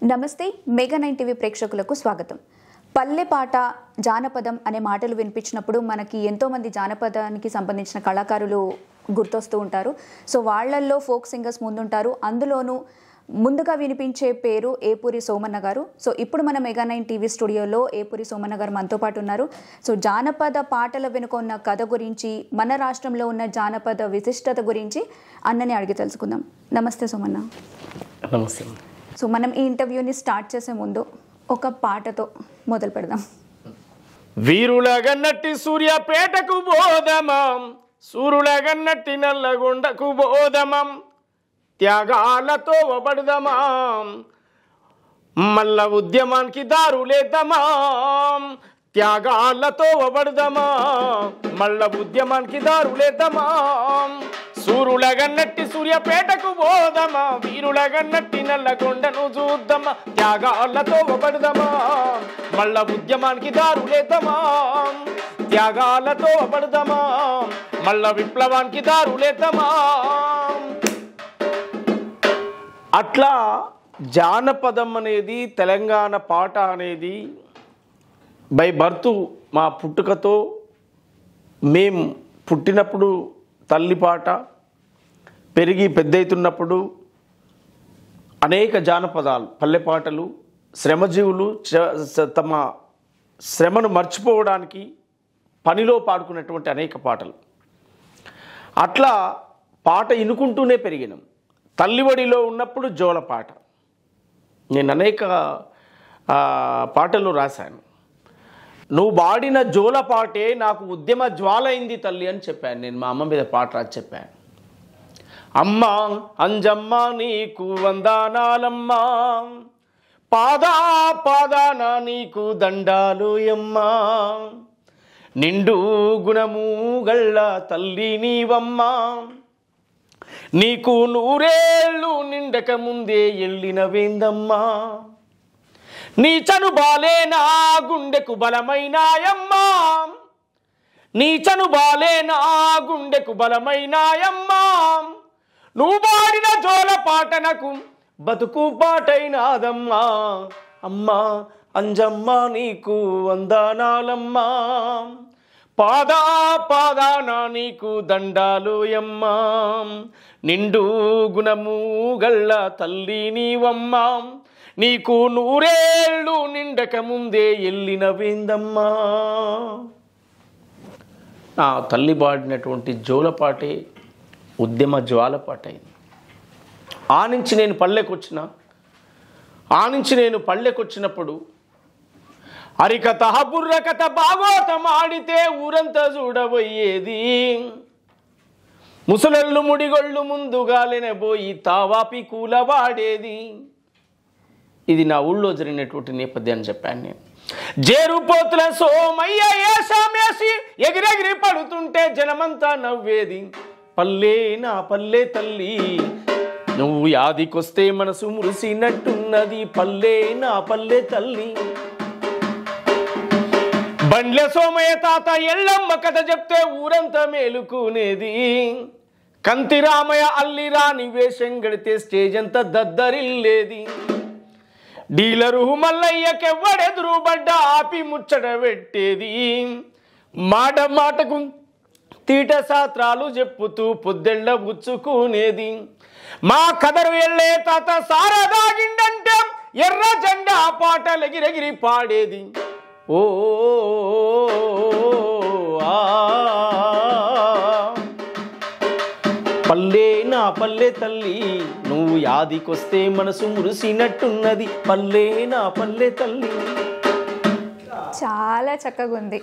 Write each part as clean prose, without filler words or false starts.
నమస్తే mega 9 TV ప్రేక్షకులకు స్వాగతం. పల్లె పాట జానపదం అనే మాటలు వినిపించినప్పుడు మనకి ఎంతో మంది జానపదానికి సంబంధించిన కళాకారులు గుర్తొస్తూ ఉంటారు. సో వాళ్ళల్లో ఫోక్ సింగర్స్ ముందుంటారు. అందులోనూ ముందుగా వినిపించే పేరు ఏపూరి సోమన్న గారు. సో ఇప్పుడు మన మెగా 9 టీవీ స్టూడియోలో ఏపూరి సోమన్న గారు మనతో పాటు ఉన్నారు. సో జానపద పాటల వెనుక ఉన్న కథ గురించి, మన రాష్ట్రంలో ఉన్న జానపద విశిష్టత గురించి అన్నని అడిగి తెలుసుకుందాం. నమస్తే సోమన్న. నమస్తే. సో మనం ఈ ఇంటర్వ్యూని స్టార్ట్ చేసే ముందు ఒక పాటతో మొదలు పెడదాం. వీరులగన్నట్టి సూర్యాపేటకు బోధమం, సూరులగన్నట్టి నల్లగొండకు బోధమం, త్యాగాలతో వబడదమాం, మల్ల ఉద్యమానికి దారులేద్దామాం, త్యాగాలతో వబడదమాం, మల్ల ఉద్యమానికి దారులేద్దామాం. సూరులగన్నట్టి సూర్యాపేటకు బోధమా, వీరులగన్నట్టి నల్లగొండను చూద్దామా, త్యాగాలతో వబడదమా, మళ్ళ ఉద్యమానికి దారులేద్దామా, త్యాగాలతో వబడదమా, మళ్ళ విప్లవానికి దారులేద్దామా. అట్లా జానపదం అనేది, తెలంగాణ పాట అనేది బై బర్త్ మా పుట్టుకతో, మేము పుట్టినప్పుడు తల్లి పాట, పెరిగి పెద్దయితున్నప్పుడు అనేక జానపదాలు, పల్లె పాటలు, శ్రమజీవులు తమ శ్రమను మర్చిపోవడానికి పనిలో పాడుకున్నటువంటి అనేక పాటలు. అట్లా పాట ఇనుకుంటూనే పెరిగినాం. తల్లివడిలో ఉన్నప్పుడు జోలపాట, నేను అనేక పాటలు రాశాను. నువ్వు పాడిన జోలపాటే నాకు ఉద్యమ జ్వాల అయింది తల్లి అని చెప్పాను. నేను మా అమ్మ మీద పాట రాసి చెప్పాను. అమ్మా అంజమ్మ నీకు వందనాలమ్మా, పాదా పాదాన నీకు దండాలు అమ్మా, నిండు గుణము గళ్ళ తల్లి నీవమ్మా, నీకు నూరేళ్ళు నిండక ముందే ఎల్లిన వేందమ్మా, నీ చను బాలే నా గుండెకు బలమైనాయమ్మా, నీ చను బాలే నా గుండెకు బలమైనాయమ్మా, నువ్వు పాడిన జోల పాటనకు బతుకు పాటైనాదమ్మా, అమ్మా అంజమ్మ నీకు వందనాలమ్మా, పాదా పాదాన నీకు దండాలు అమ్మా, నిండు గుణము గళ్ళ తల్లి నీవమ్మా, నీకు నూరేళ్ళు నిండక ముందే ఎల్లిన వేందమ్మా. నా తల్లి పాడినటువంటి జోలపాటే ఉద్యమ జ్వాలపాట అయింది. ఆ నుంచి నేను పల్లెకొచ్చినప్పుడు హరికథ బుర్రకథ భాగవతం ఆడితే ఊరంతా చూడబోయేది, ముసలళ్ళు ముడిగొళ్ళు ముందుగా లేనబోయి తావాపి కూలవాడేది. ఇది నా ఊళ్ళో జరిగినటువంటి నేపథ్యాన్ని చెప్పాను నేను. జేరుపోతుల సోమయ్య ఏసామేసి ఎగిరెగిరి పడుతుంటే జనమంతా నవ్వేది, పల్లె నా పల్లె తల్లి నువ్వు యాదికొస్తే మనసు మురిసినట్టున్నది, పల్లె నా పల్లె తల్లి. బండ్ల సోమయ్య తాత ఎల్లమ్మ కథ చెప్తే ఊరంతా మేలుకునేది, కంతి రామయ్య అల్లి రాని వేషం గడితే స్టేజ్ అంతా దద్దరిల్లేది, డీలరు మల్లయ్యకెవ్వడెదురు పడ్డ ఆపి ముచ్చట పెట్టేది, మాట మాటకు తీట శాస్త్రాలు చెప్పుతూ పొద్దెళ్ళ గుచ్చుకునేది, మా కదరు ఎళ్ళే తాత సారదాగిండంటే ఎర్ర జెండా పాటలెగిరెగిరి పాడేది. ఓ పల్లె నా పల్లె తల్లి నువ్వు యాదికొస్తే మనసు మురిసినట్టున్నది, పల్లె నా పల్లె తల్లి. చాలా చక్కగా ఉంది.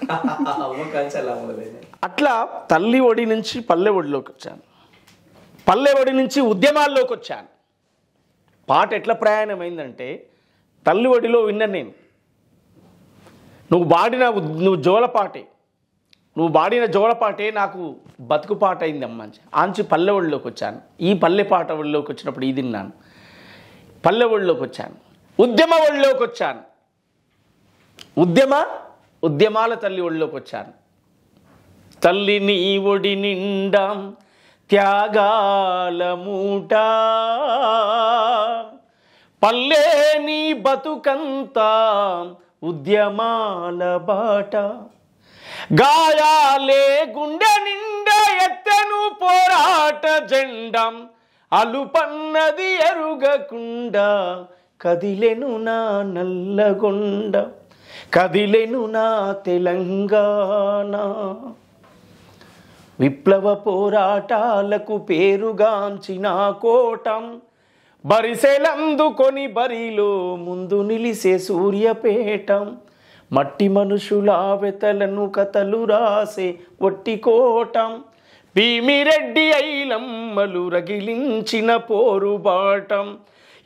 అట్లా తల్లి ఒడి నుంచి పల్లె ఒడిలోకి వచ్చాను, పల్లె ఒడి నుంచి ఉద్యమాల్లోకి వచ్చాను. పాట ఎట్లా ప్రయాణమైందంటే, తల్లి ఒడిలో విన్నా నేను, నువ్వు పాడిన జోలపాటే నాకు బతుకు పాట అయింది అమ్మ. ఆంచి పల్లె ఒడిలోకి వచ్చాను. ఈ పల్లె పాట ఒడిలోకి వచ్చినప్పుడు ఇది విన్నాను. పల్లె ఒడిలోకి వచ్చాను, ఉద్యమ ఒడిలోకి వచ్చాను, ఉద్యమాల తల్లి ఒడిలోకి వచ్చాను. తల్లి నీ ఒడి నిండా త్యాగాల మూట, పల్లె నీ బతుకంతా ఉద్యమాల బాట, గాయాలే గుండె నిండా ఎత్తెను పోరాట జెండం, అలుపన్నది ఎరుగకుండా కదిలెను నా నల్లగొండ, కదిలెను నా తెలంగాణ. విప్లవ పోరాటాలకు పేరుగాంచిన కోటం, బరిసెలందుకొని బరిలో ముందు నిలిసే సూర్యపేటం, మట్టి మనుషుల వెతలను కథలు రాసే ఒట్టికోటం, భీమిరెడ్డి ఐలమ్మలు రగిలించిన పోరుబాటం,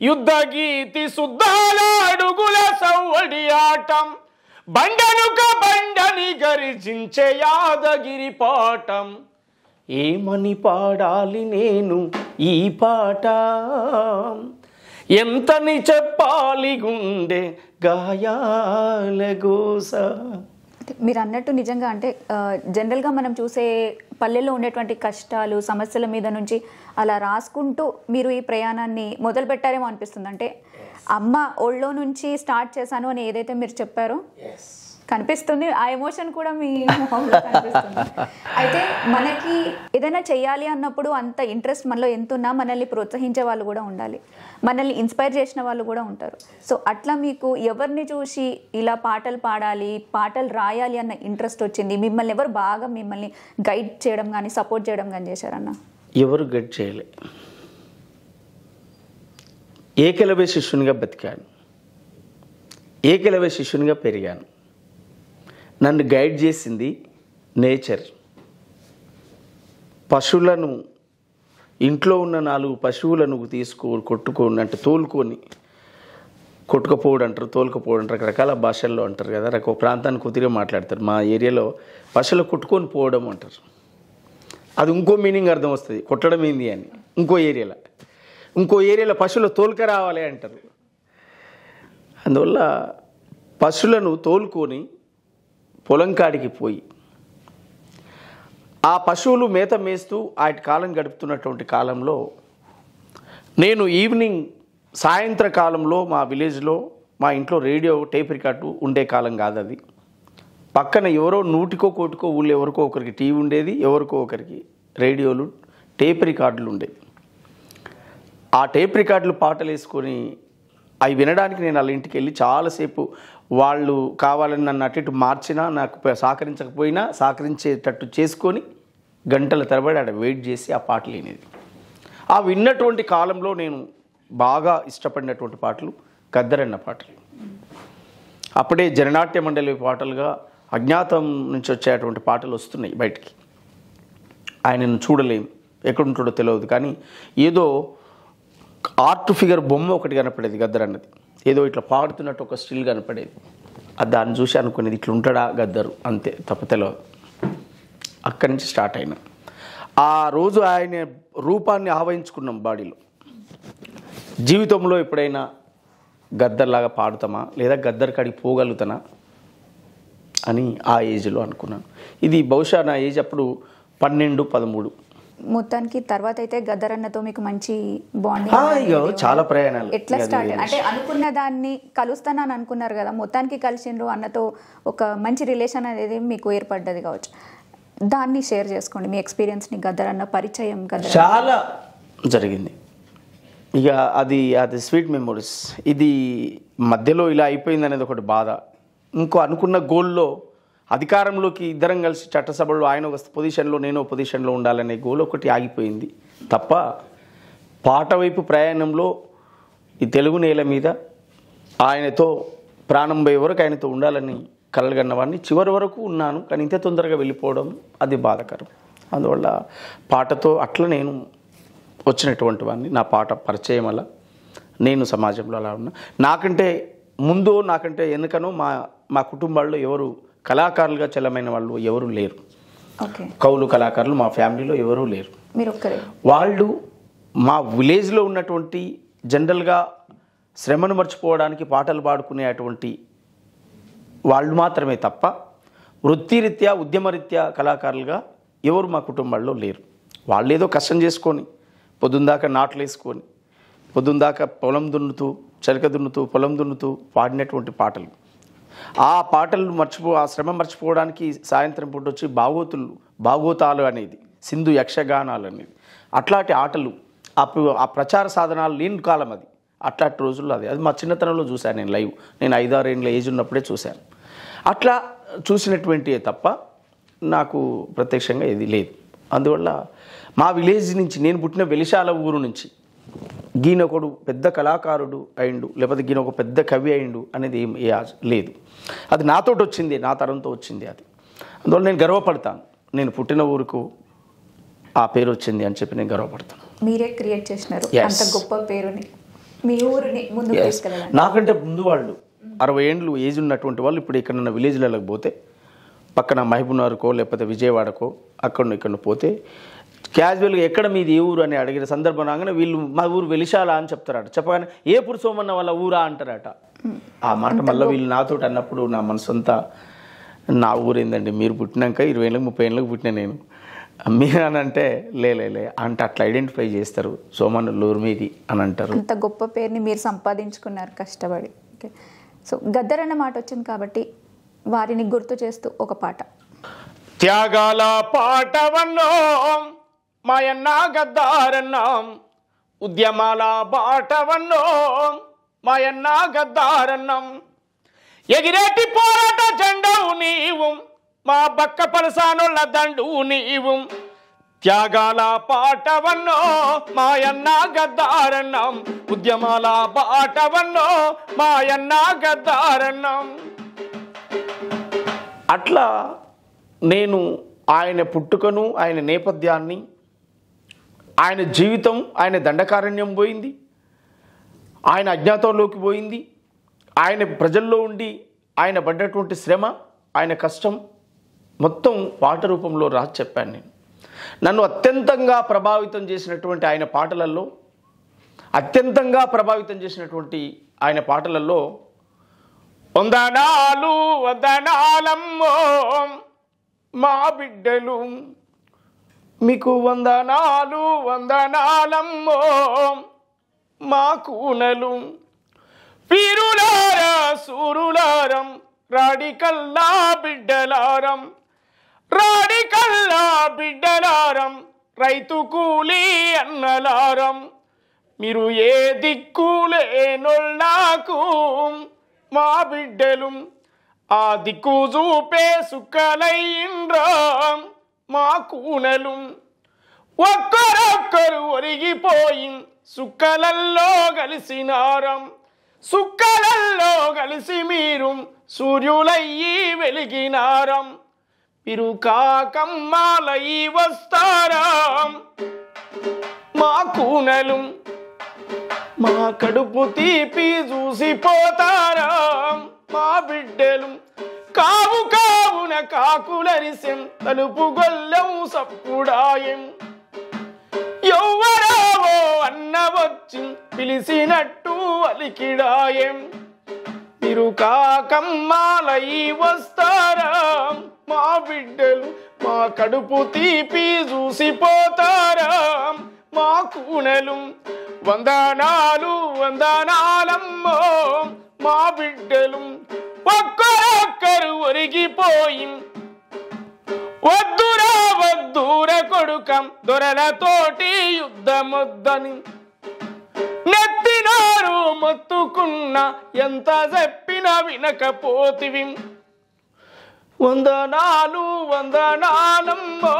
యుద్ధగీతి శుద్ధాల అడుగుల సవ్వడి ఆటం, బండనుక బండని గర్జించే యాదగిరి పాటం. ఏమని పాడాలి నేను ఈ పాట, ఎంతని చెప్పాలి గుండె గాయాల గోస. మీరు అన్నట్టు నిజంగా అంటే జనరల్గా మనం చూసే పల్లెల్లో ఉండేటువంటి కష్టాలు సమస్యల మీద నుంచి అలా రాసుకుంటూ మీరు ఈ ప్రయాణాన్ని మొదలు పెట్టారేమో అనిపిస్తుంది. అంటే అమ్మ ఒళ్ళో నుంచి స్టార్ట్ చేశాను అని ఏదైతే మీరు చెప్పారో కనిపిస్తుంది, ఆ ఎమోషన్ కూడా మీ మొహంలో కనిపిస్తుంది. అయితే మనకి ఏదైనా చేయాలి అన్నప్పుడు అంత ఇంట్రెస్ట్ మనలో ఎంత ఉన్నా మనల్ని ప్రోత్సహించే వాళ్ళు కూడా ఉండాలి, మనల్ని ఇన్స్పైర్ చేసిన వాళ్ళు కూడా ఉంటారు. సో అట్లా మీకు ఎవరిని చూసి ఇలా పాటలు పాడాలి, పాటలు రాయాలి అన్న ఇంట్రెస్ట్ వచ్చింది? మిమ్మల్ని ఎవరు బాగా మిమ్మల్ని గైడ్ చేయడం కానీ సపోర్ట్ చేయడం కానీ చేశారన్న? ఎవరు గైడ్ చేయలే. ఏకలవ్య శిష్యునిగా బతికాను, ఏకలవ్య శిష్యునిగా పెరిగాను. నన్ను గైడ్ చేసింది నేచర్. పశువులను, ఇంట్లో ఉన్న 4 పశువులను కొట్టుకొని అంటే తోలుకొని, కొట్టుకపోవడం అంటారు, తోలుకపోవడం రకరకాల భాషల్లో అంటారు కదా, ఒక ప్రాంతానికి కొద్దిగా మాట్లాడతారు. మా ఏరియాలో పశువులు కొట్టుకొని పోవడం అంటారు. అది ఇంకో మీనింగ్ అర్థం వస్తుంది, కొట్టడం ఏంది అని. ఇంకో ఏరియాలో పశువులు తోలుక రావాలి అంటారు. అందువల్ల పశువులను తోలుకొని పొలం కాడికి పోయి ఆ పశువులు మేత మేస్తూ వాటి కాలం గడుపుతున్నటువంటి కాలంలో నేను ఈవినింగ్ సాయంత్రకాలంలో మా విలేజ్లో మా ఇంట్లో రేడియో టేప్ రికార్డు ఉండే కాలం కాదు అది. పక్కన ఎవరో 100కో 100కో ఊళ్ళో ఎవరికో ఒకరికి టీవీ ఉండేది, ఎవరికో ఒకరికి రేడియోలు టేప్ రికార్డులు ఉండేవి. ఆ టేప్ రికార్డులు పాటలు వేసుకొని అవి వినడానికి నేను వాళ్ళ ఇంటికి వెళ్ళి చాలాసేపు, వాళ్ళు కావాలని నన్ను అటు ఇటు మార్చినా, నాకు సహకరించకపోయినా సహకరించేటట్టు చేసుకొని గంటల తరబడి ఆడ వెయిట్ చేసి ఆ పాటలు వినేది. ఆ విన్నటువంటి కాలంలో నేను బాగా ఇష్టపడినటువంటి పాటలు గద్దరన్న పాటలు. అప్పుడే జననాట్య మండలి పాటలుగా అజ్ఞాతం నుంచి వచ్చేటువంటి పాటలు వస్తున్నాయి బయటికి. ఆయనను చూడలేం, ఎక్కడుంటాడో తెలియదు, కానీ ఏదో ఆర్ట్ ఫిగర్ బొమ్మ ఒకటి కనపడేది గద్దరన్నది. ఏదో ఇట్లా పాడుతున్నట్టు ఒక స్టిల్ కనపడేది. దాన్ని చూసి అనుకునేది ఇట్లా ఉంటాడా గద్దరు, అంతే, తప్ప తెలియదు. అక్కడి నుంచి స్టార్ట్ అయినా ఆ రోజు ఆయన రూపాన్ని ఆవహించుకున్నాం బాడీలో. జీవితంలో ఎప్పుడైనా గద్దర్లాగా పాడుతామా లేదా గద్దర్ కాడికి పోగలుగుతానా అని ఆ ఏజ్లో అనుకున్నాను. ఇది బహుశా నా ఏజ్ అప్పుడు 12-13. మొత్తానికి తర్వాత అయితే గద్దరన్నతో మీకు మంచి బాండింగ్, చాలా ప్రయాణాలు. ఎట్లా స్టార్ట్ అంటే అనుకున్న దాన్ని కలుస్తానని అనుకున్నారు కదా, మొత్తానికి కలిసిండ్రు, అన్నతో ఒక మంచి రిలేషన్ అనేది మీకు ఏర్పడ్డది కావచ్చు. దాన్ని షేర్ చేసుకోండి మీ ఎక్స్పీరియన్స్ని, గద్దరన్న పరిచయం. చాలా జరిగింది. ఇక అది స్వీట్ మెమొరీస్. ఇది మధ్యలో ఇలా అయిపోయింది అనేది ఒకటి బాధ. ఇంకో అనుకున్న గోల్లో అధికారంలోకి ఇద్దరం కలిసి చట్టసభలో ఆయన ఒక పొజిషన్లో నేను ఒక పొజిషన్లో ఉండాలనే గోల్ ఒకటి ఆగిపోయింది తప్ప, పాట వైపు ప్రయాణంలో ఈ తెలుగు నేల మీద ఆయనతో ప్రాణం పోయే వరకు ఆయనతో ఉండాలని కలగన్నవాడిని. చివరి వరకు ఉన్నాను, కానీ ఇంత తొందరగా వెళ్ళిపోవడం అది బాధాకరం. అందువల్ల పాటతో అట్లా నేను వచ్చినటువంటి వాడిని. నా పాట పరిచయం అలా నేను సమాజంలో అలా ఉన్నా. నాకంటే ముందు, నాకంటే ఎందుకనో మా కుటుంబాల్లో ఎవరు కళాకారులుగా చెల్లమైన వాళ్ళు ఎవరు లేరు. కౌలు కళాకారులు మా ఫ్యామిలీలో ఎవరూ లేరు. వాళ్ళు మా విలేజ్లో ఉన్నటువంటి జనరల్గా శ్రమను మర్చిపోవడానికి పాటలు పాడుకునేటువంటి వాళ్ళు మాత్రమే తప్ప వృత్తిరీత్యా ఉద్యమరీత్యా కళాకారులుగా ఎవరు మా కుటుంబాల్లో లేరు. వాళ్ళు ఏదో కష్టం చేసుకొని పొద్దుందాకా నాట్లు వేసుకొని పొద్దుందాకా పొలం దున్నుతూ చెలక దున్నుతూ పొలం దున్నుతూ పాడినటువంటి పాటలు. ఆ పాటలు ఆ శ్రమ మర్చిపోవడానికి సాయంత్రం పూట వచ్చి భాగోతాలు అనేది, సింధు యక్షగానాలు అనేది, అట్లాంటి ఆటలు, అప్పుడు ఆ ప్రచార సాధనాలు లేని కాలం అది. అట్లాంటి రోజుల్లో అది మా చిన్నతనంలో చూశాను నేను లైవ్. నేను 5-6 ఏళ్ళ ఏజ్ ఉన్నప్పుడే చూశాను. అట్లా చూసినటువంటివే తప్ప నాకు ప్రత్యక్షంగా ఇది లేదు. అందువల్ల మా విలేజ్ నుంచి, నేను పుట్టిన వెలిశాల ఊరు నుంచి గీనొకడు పెద్ద కళాకారుడు అయిండు, లేకపోతే గీన ఒక పెద్ద కవి అయిండు అనేది ఏం లేదు. అది నాతోటి వచ్చింది, నా తరంతో వచ్చింది అది. అందువల్ల నేను గర్వపడతాను, నేను పుట్టిన ఊరుకు ఆ పేరు వచ్చింది అని చెప్పి నేను గర్వపడతాను. మీరే క్రియేట్ చేసినారు అంత గొప్ప పేరుని, మీ ఊరిని ముందుకు తీసుకెళ్ళాలి. నాకంటే ముందు వాళ్ళు 60 ఏళ్ళు ఏజ్ ఉన్నటువంటి వాళ్ళు ఇప్పుడు ఎక్కడన్నా విలేజ్లకు పోతే, పక్కన మహబూబ్నగర్కో లేకపోతే విజయవాడకో ఇక్కడ పోతే క్యాజువల్గా ఎక్కడ మీది ఏ ఊరు అని అడిగిన సందర్భం రాగానే వీళ్ళు మా ఊరు వెలిశాల అని చెప్తారట. చెప్పగానే ఏ పురుషోమన్న వాళ్ళ ఊరా అంటారట. ఆ మాట మళ్ళీ వీళ్ళు నాతోటి అన్నప్పుడు నా మనసంతా, నా ఊరేందండి, మీరు పుట్టినాక 20 ఏళ్ళకి 30 ఏళ్ళకి పుట్టిన నేను, మీరు అని అంటే లే అంటే అట్లా ఐడెంటిఫై చేస్తారు, సోమన్న ఊరు మీది అని అంటారు. అంత గొప్ప పేరుని మీరు సంపాదించుకున్నారు కష్టపడి. ఓకే, సో గద్దర్ అన్న మాట వచ్చింది కాబట్టి వారిని గుర్తు చేస్తూ ఒక పాట. త్యాగాల పాటవన్నో మాయన్న గద్దారన్నాం, ఉద్యమాల బాటవన్నో మాయన్న గద్దారన్నాం, ఎగిరేటి పోరాట జెండవు నీవు, మా బక్క పలసానుల దండు నీవు, త్యాగాల పాటవన్నో మాయన్న గద్దారన్నాం, ఉద్యమాల బాటవన్నో మాయన్న గద్దారన్నాం. అట్లా నేను ఆయన పుట్టుకను, ఆయన నేపథ్యాన్ని, ఆయన జీవితం, ఆయన దండకారణ్యం పోయింది, ఆయన అజ్ఞాతంలోకి పోయింది, ఆయన ప్రజల్లో ఉండి ఆయన పడ్డటువంటి శ్రమ, ఆయన కష్టం మొత్తం పాట రూపంలో రాసి చెప్పాను నేను. నన్ను అత్యంతంగా ప్రభావితం చేసినటువంటి ఆయన పాటలలో, అత్యంతంగా ప్రభావితం చేసినటువంటి ఆయన పాటలలో వందనాలు వందనాలమ్మో మా బిడ్డలు, మీకు వందనాలు వందనాలమ్మో మా కూనలు, వీరులారా సూరులారం రాడికల్లా బిడ్డలారం, రాడికల్లా బిడ్డలారం, రైతు కూలి అన్నలారం, మీరు ఏ దిక్కులేనొల్లాకు మా బిడ్డలు, ఆ దిక్కు చూపే సుక్కలయ్యిండ్రా మా కూనలు, ఒక్కరొక్కరు ఒరిగిపోయి సుక్కలల్లో కలిసినారం, సుక్కలల్లో కలిసి మీరు సూర్యులయ్యి వెలిగినారం, మీరు కాకమ్మాలయ్యి వస్తారాం మా కూనలు, మా కడుపు తీపి చూసిపోతారా మా బిడ్డలు, కావు కావున కాకులరిసెం తలుపు గొల్లెం సప్పుడాయం, ఎవ్వరావో అన్న వచ్చి పిలిచినట్టు అలికిడాయం, మీరు కాకమ్మాలయ్యి వస్తారా మా బిడ్డలు, మా కడుపు తీపి చూసిపోతారా మా కూనలు, వందనాలు వందనాలమ్మో మా బిడ్డలు, ఒక్కరొక్కరు ఒరిగిపోయి వద్దురా వద్దూర కొడుకం దొరలతోటి యుద్ధమొద్దని నెత్తినారు మొత్తుకున్న ఎంత చెప్పినా వినకపోతివి, వందనాలు వందనాలమ్మో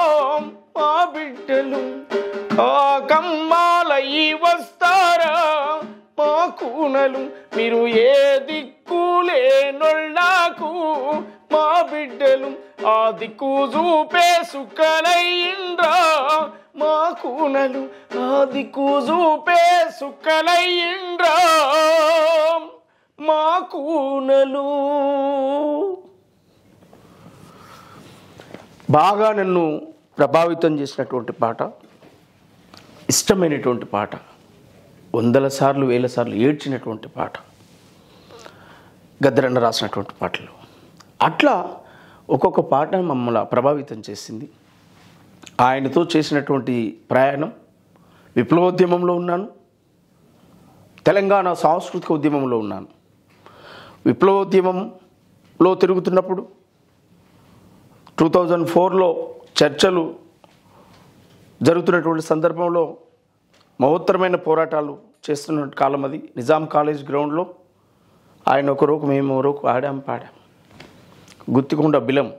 మా బిడ్డలు, కాకమ్మాలయ్యి వస్తారా మా కూనలు, మీరు ఏ దిక్కులేనొల్లాకు మా బిడ్డలు, ఆ దిక్కు చూపే సుక్కలయ్యిండ్రా మా కూనలు, ఆ దిక్కు చూపే సుక్కలయ్యిండ్రా మా కూనలు. బాగా నన్ను ప్రభావితం చేసినటువంటి పాట, ఇష్టమైనటువంటి పాట, 100 సార్లు 1000 సార్లు ఏడ్చినటువంటి పాట గద్దరన్న రాసినటువంటి పాటలు. అట్లా ఒక్కొక్క పాట మమ్మల్ని ప్రభావితం చేసింది. ఆయనతో చేసినటువంటి ప్రయాణం, విప్లవోద్యమంలో ఉన్నాను, తెలంగాణ సాంస్కృతిక ఉద్యమంలో ఉన్నాను. విప్లవోద్యమంలో తిరుగుతున్నప్పుడు 2004లో చర్చలు జరుగుతున్నటువంటి సందర్భంలో మహోత్తరమైన పోరాటాలు చేస్తున్న కాలం అది. నిజాం కాలేజ్ గ్రౌండ్లో ఆయన ఒకరోకు మేము ఒకరోకు ఆడాం పాడాం. గుత్తికొండ బిలం,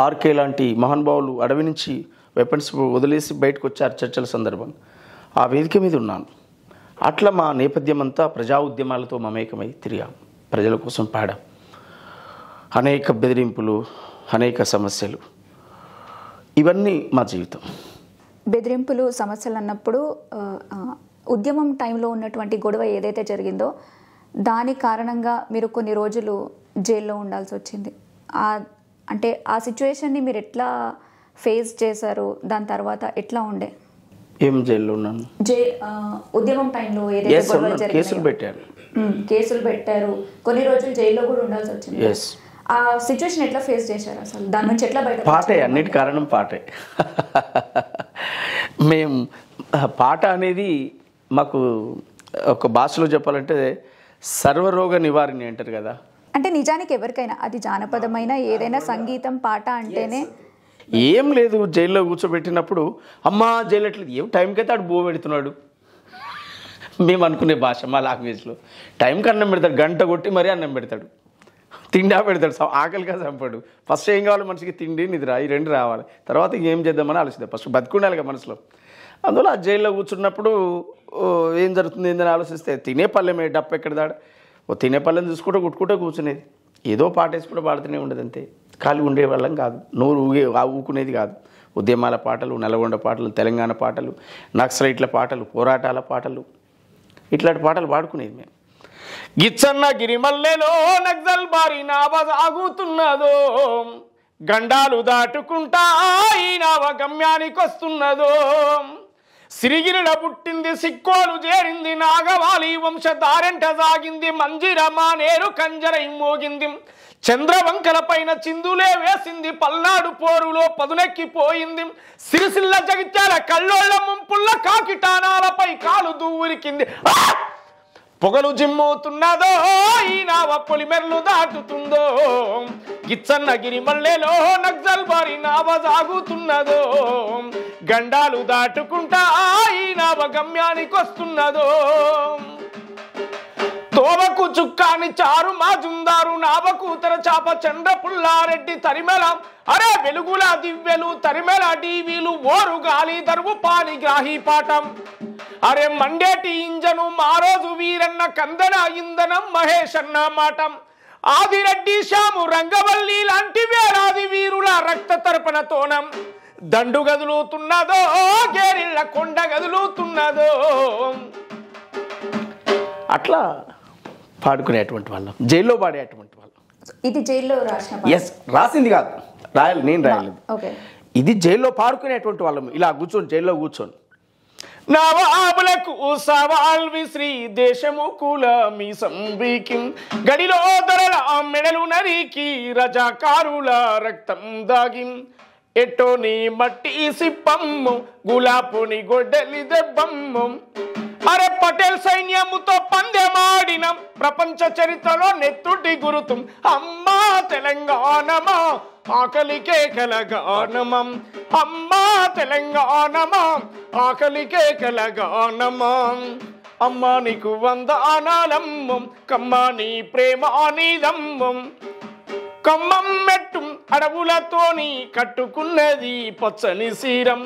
ఆర్కే లాంటి మహానుభావులు అడవి నుంచి వెపన్స్ వదిలేసి బయటకు వచ్చారు చర్చల సందర్భం. ఆ వేదిక మీద ఉన్నాను. అట్లా మా నేపథ్యం అంతా ప్రజా ఉద్యమాలతో మమేకమై తిరిగాం, ప్రజల కోసం పాడాం. అనేక బెదిరింపులు, అనేక సమస్యలు, ఇవన్నీ మా జీవితం. బెదిరింపులు, సమస్యలు అన్నప్పుడు ఉద్యమం టైంలో ఉన్నటువంటి గొడవ ఏదైతే జరిగిందో దాని కారణంగా మీరు కొన్ని రోజులు జైల్లో ఉండాల్సి వచ్చింది. అంటే ఆ సిచ్యువేషన్ని మీరు ఎట్లా ఫేస్ చేశారు? దాని తర్వాత ఎట్లా ఉండే? ఏం జైల్లో ఉన్నాను? ఉద్యమం టైంలో ఏదైతే గొడవలు జరిగాయో కేసులు పెట్టారు, కొన్ని రోజులు జైల్లో కూడా ఉండాల్సి వచ్చింది. ఆ సిచ్యువేషన్ ఎట్లా ఫేస్ చేశారు? అసలు దాని నుంచి ఎట్లా బయట? పాటే, అన్నిటి కారణం పాటే. మేము పాట అనేది మాకు ఒక భాషలో చెప్పాలంటే సర్వరోగ నివారణి అంటారు కదా. అంటే నిజానికి ఎవరికైనా అది జానపదమైన ఏదైనా సంగీతం, పాట అంటేనే ఏం లేదు. జైల్లో కూర్చోబెట్టినప్పుడు అమ్మా జైలు ఎట్లేదు, ఏం టైంకి అయితే ఆడు బో పెడుతున్నాడు మేము అనుకునే భాష మా లాంగ్వేజ్లో. టైంకి అన్నం పెడతాడు, గంట కొట్టి మరీ అన్నం పెడతాడు, తిండా పెడతాడు, ఆకలిగా చంపాడు. ఫస్ట్ ఏం కావాలి మనిషికి? తిండి, నిద్ర, ఈ రెండు రావాలి. తర్వాత ఇంకేం చేద్దామని ఆలోచిద్దాం. ఫస్ట్ బతుకుండాలిగా మనసులో. అందువల్ల ఆ జైల్లో కూర్చున్నప్పుడు ఏం జరుగుతుంది ఏందని ఆలోచిస్తే తినే పల్లెమే డప్పు ఎక్కడ దాడ ఓ తినే పల్లెని చూసుకుంటూ కుట్టుకుంటూ కూర్చునేది. ఏదో పాట వేసుకుంటూ పాడుతూనే ఉండదు, అంతే. ఖాళీ ఉండేవాళ్ళం కాదు, నోరు ఊకునేది కాదు. ఉద్యమాల పాటలు, నల్గొండ పాటలు, తెలంగాణ పాటలు, నక్సలైట్ల పాటలు, పోరాటాల పాటలు, ఇట్లాంటి పాటలు పాడుకునేది మేము. గిచ్చన్న గిరిమల్లెలో నక్సల్ బారి నావ సాగుతున్నదో, గండాలు దాటుకుంటా ఈ నావ గమ్యానికి వస్తున్నదో, సిరిగిరిడ పుట్టింది సిక్కోలు చేరింది నాగవాలి వంశధారెంట సాగింది, మంజిర మానేరు కంజరై మోగింది, చంద్రవంకల పైన చిందులే వేసింది, పల్నాడు పోరులో పదునెక్కిపోయింది, సిరిసిల్ల జగిత్యాల కల్లోళ్ళ ముంపుల్ల కాకిటానాలపై కాలు దూరికింది, పొగలు జిమ్మవుతున్నదో ఈ నావ పొలిమెర్లు దాటుతుందో, గిచ్చన్న గిరిమల్లెలో నక్సల్ బారి నావ సాగుతున్నదో, గండాలు దాటుకుంటా ఈ నావ గమ్యానికి వస్తున్నదో, తోవకు చుక్కాని చారు మా జుందారు నావకు ఉత్తర చాప చంద్ర పుల్లారెడ్డి తరిమెల, అరే వెలుగుల దివ్యలు తరిమెల టీవీలు ఓరు గాలి దరువు పాని గ్రాహి పాఠం, అరే మండేటి ఇంజను మారోజు వీరన్న కందన ఇంధనం మహేష్ అన్న మాటం, ఆదిరెడ్డి శ్యాము రంగవల్లి లాంటి వేలాది వీరుల రక్త తర్పణతోనం, దండు గదులుతున్నదో గేరిళ్ళ కొండ గదులుతున్నదో. అట్లా పాడుకునేటువంటి వాళ్ళం, జైల్లో పాడేటువంటి వాళ్ళం. ఇది జైల్లో రాసింది కాదు, నేను రాయలేదు. ఇది జైల్లో పాడుకునేటువంటి వాళ్ళం. ఇలా కూర్చొని జైల్లో కూర్చొని నవాబులకు సవాల్ విశ్రీ దేశము కుల మీ సంబీకి, గడిలో ధరల మెడలు నరికి రజాకారుల రక్తం దాగి, ఎట్టోని మట్టి సిప్పమ్ము గులాపుని గొడ్డలి దెబ్బమ్ము, అరే పటేల్ సైన్యముతో పందెమాడిన ప్రపంచ చరిత్రలో నెత్తుటి గురుతం, అమ్మా తెలంగాణమా ఆకలికే కలగానమం, అమ్మా తెలంగాణమా ఆకలికే కలగానమా, అమ్మా నీకు వందనాలమ్మం కమ్మా నీ ప్రేమ నీదమ్మం, కమ్మం మెట్టు అడవులతోని కట్టుకున్నది పచ్చని సీరం,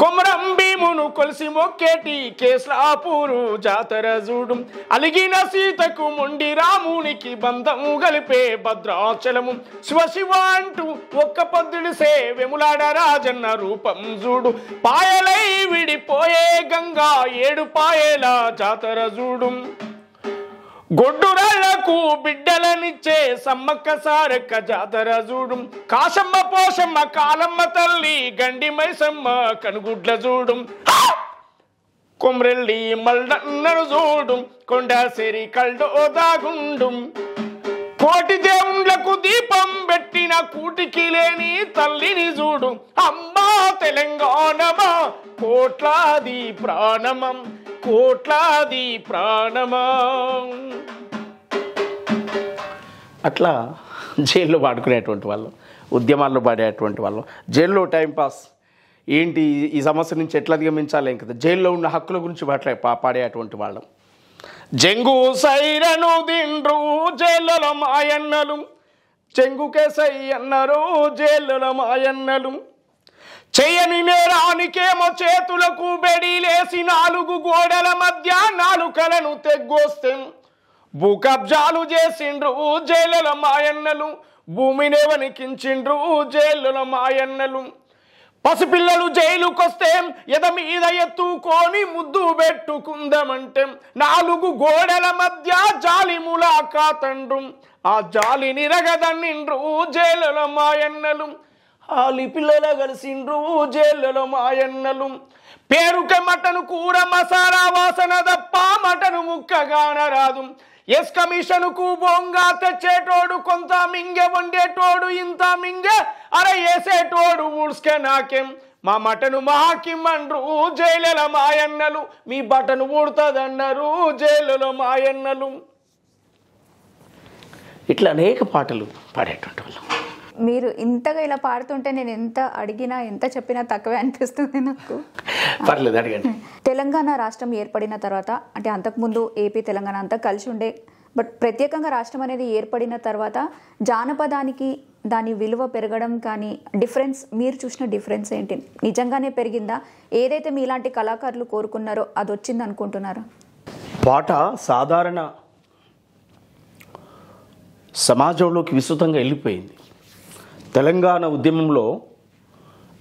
కొమరం భీమును కొలిసి మొక్కేటి కేస్లాపూరు జాతర చూడు, అలిగిన సీతకు మొండి రామునికి బంధము గలిపే భద్రాచలము, శివ శివ అంటూ ఒక్క పొద్దుడిసే వెములాడ రాజన్న రూపం చూడు, పాయలై విడిపోయే గంగా ఏడు పాయల జాతర చూడు, గొడ్డురాళ్లకు బిడ్డలనిచ్చే సమ్మక్క సారక్క జాతర చూడు, కాశమ్మ పోషమ్మ కాలమ్మ తల్లి గండి మైసమ్మ కనుగుడ్ల చూడు, కొమ్రెల్లి మల్లన్నను చూడు కొండసిరి కల్డో దాగుండు, కోటి దేవుళ్లకు దీపం పెట్టిన కూటికి లేని తల్లిని చూడు, అమ్మా తెలంగాణమా కోట్లాది ప్రాణమం, కోట్లాది ప్రాణమా. అట్లా జైల్లో పాడుకునేటువంటి వాళ్ళం, ఉద్యమాల్లో పాడేటువంటి వాళ్ళం, జైల్లో టైంపాస్ ఏంటి ఈ సమస్య నుంచి ఎట్లా అధిగమించాలి ఏం కదా, జైల్లో ఉన్న హక్కుల గురించి పాడేటువంటి వాళ్ళం. జంగు సైరను దిండ్రు జైళ్ళలో మాయన్నలు, చెంగుకే సై అన్నారు జైళ్ళలో మాయన్నలు. చెయ్యని నేరానికేమో చేతులకు బెడీలేసి 4 గోడల మధ్య నాలుకలను తెగ్గొస్తే భూకబ్జాలు చేసిండ్రు జైళ్ళలో మాయన్నలు, భూమిని వణికించిండ్రు జైళ్ళలో మాయన్నలు. పసిపిల్లలు జైలుకొస్తే ఎద మీద ఎత్తుకొని ముద్దు పెట్టుకుందామంటే 4 గోడల మధ్య జాలి ములాకాతండ్రు, ఆ జాలి నిరగదన్నిండ్రు జైళ్ళలో మాయన్నలు. ఆలి పిల్లల కలిసిండ్రు జైళ్ళలో మాయన్నలు. పేరుకే మటను కూర మసాలా వాసన తప్ప మటను ముక్కగాన రాదు. ఎస్ కమిషన్కు బొంగా తెచ్చేటోడు కొంత మింగె, వండేటోడు ఇంత మింగె, అరే వేసేటోడు ఊడ్స్కే నాకేం, మా మటను మాకిమ్మండ్రు జైళ్ళలో మాయన్నలు, మీ బటను ఊడుతుందన్నారు జైళ్ళలో మాయన్నలు. ఇట్లా అనేక పాటలు పాడేటువంటి వాళ్ళం. మీరు ఇంతగా ఇలా పాడుతుంటే నేను ఎంత అడిగినా ఎంత చెప్పినా తక్కువే అనిపిస్తుంది నాకు. పర్లేదు, అడగండి. తెలంగాణ రాష్ట్రం ఏర్పడిన తర్వాత, అంటే అంతకుముందు ఏపీ తెలంగాణ అంతా కలిసి ఉండే, బట్ ప్రత్యేకంగా రాష్ట్రం అనేది ఏర్పడిన తర్వాత జానపదానికి దాని విలువ పెరగడం కానీ డిఫరెన్స్, మీరు చూసిన డిఫరెన్స్ ఏంటి? నిజంగానే పెరిగిందా? ఏదైతే మీలాంటి కళాకారులు కోరుకున్నారో అది వచ్చింది అనుకుంటున్నారా? పాట సాధారణ సమాజంలోకి విస్తృతంగా వెళ్ళిపోయింది. తెలంగాణ ఉద్యమంలో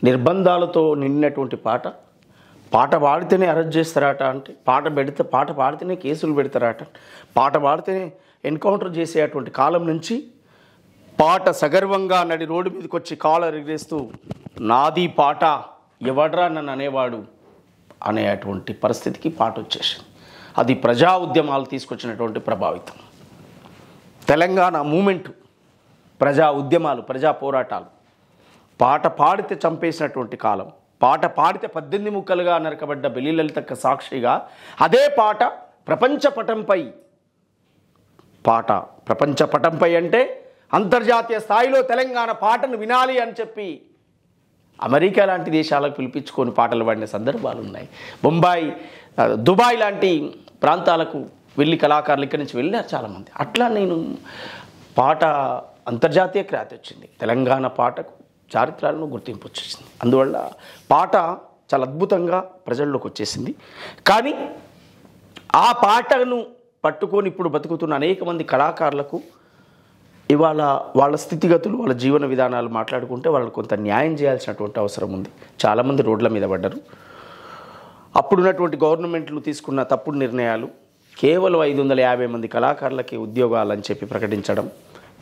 నిర్బంధాలతో నిండినటువంటి పాట, పాట పాడితేనే అరెస్ట్ చేస్తారట, అంటే పాట పాడితేనే కేసులు పెడతారట, పాట పాడితేనే ఎన్కౌంటర్ చేసేటువంటి కాలం నుంచి పాట సగర్వంగా నడి రోడ్డు మీదకి వచ్చి కాలర్ ఎగిరేస్తూ నాది పాట ఎవడ్రా నన్ను అనేవాడు అనేటువంటి పరిస్థితికి పాట వచ్చేసింది. అది ప్రజా ఉద్యమాలు తీసుకొచ్చినటువంటి ప్రభావితం. తెలంగాణ మూమెంట్, ప్రజా ఉద్యమాలు, ప్రజా పోరాటాలు, పాట పాడితే చంపేసినటువంటి కాలం, పాట పాడితే 18 ముక్కలుగా నరకబడ్డ బెల్లిలలితక్క సాక్షిగా అదే పాట ప్రపంచ పటంపై అంటే అంతర్జాతీయ స్థాయిలో తెలంగాణ పాటను వినాలి అని చెప్పి అమెరికా లాంటి దేశాలకు పిలిపించుకొని పాటలు పాడిన సందర్భాలు ఉన్నాయి. బొంబాయి, దుబాయ్ లాంటి ప్రాంతాలకు వెళ్ళి కళాకారులు ఇక్కడి నుంచి వెళ్ళారు చాలామంది. అట్లా నేను పాట అంతర్జాతీయ ఖ్యాతి వచ్చింది, తెలంగాణ పాటకు చారిత్రాలను గుర్తింపు వచ్చేసింది. అందువల్ల పాట చాలా అద్భుతంగా ప్రజల్లోకి వచ్చేసింది. కానీ ఆ పాటను పట్టుకొని ఇప్పుడు బతుకుతున్న అనేక మంది కళాకారులకు ఇవాళ వాళ్ళ స్థితిగతులు, వాళ్ళ జీవన విధానాలు మాట్లాడుకుంటే వాళ్ళకు కొంత న్యాయం చేయాల్సినటువంటి అవసరం ఉంది. చాలామంది రోడ్ల మీద పడ్డారు. అప్పుడున్నటువంటి గవర్నమెంట్లు తీసుకున్న తప్పుడు నిర్ణయాలు, కేవలం 550 మంది కళాకారులకి ఉద్యోగాలని చెప్పి ప్రకటించడం,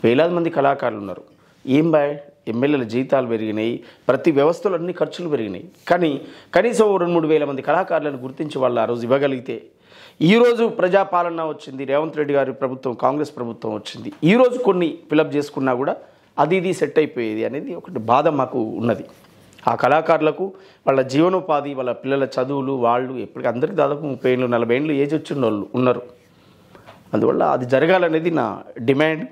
వేలాది మంది కళాకారులు ఉన్నారు. ఏం బాయ్, ఎమ్మెల్యేల జీతాలు పెరిగినాయి, ప్రతి వ్యవస్థలో అన్ని ఖర్చులు పెరిగినాయి. కానీ కనీసం 2-3 వేల మంది కళాకారులను గుర్తించి వాళ్ళు ఆ రోజు ఇవ్వగలిగితే, ఈరోజు ప్రజాపాలన వచ్చింది, రేవంత్ రెడ్డి గారి ప్రభుత్వం, కాంగ్రెస్ ప్రభుత్వం వచ్చింది, ఈరోజు కొన్ని ఫిలప్ చేసుకున్నా కూడా అది సెట్ అయిపోయేది అనేది ఒకటి బాధ మాకు ఉన్నది. ఆ కళాకారులకు వాళ్ళ జీవనోపాధి, వాళ్ళ పిల్లల చదువులు, వాళ్ళు ఎప్పటికీ అందరికీ దాదాపు 30 ఏళ్ళు 40 ఏళ్ళు ఏజ్ వచ్చిన వాళ్ళు ఉన్నారు. అందువల్ల అది జరగాలనేది నా డిమాండ్,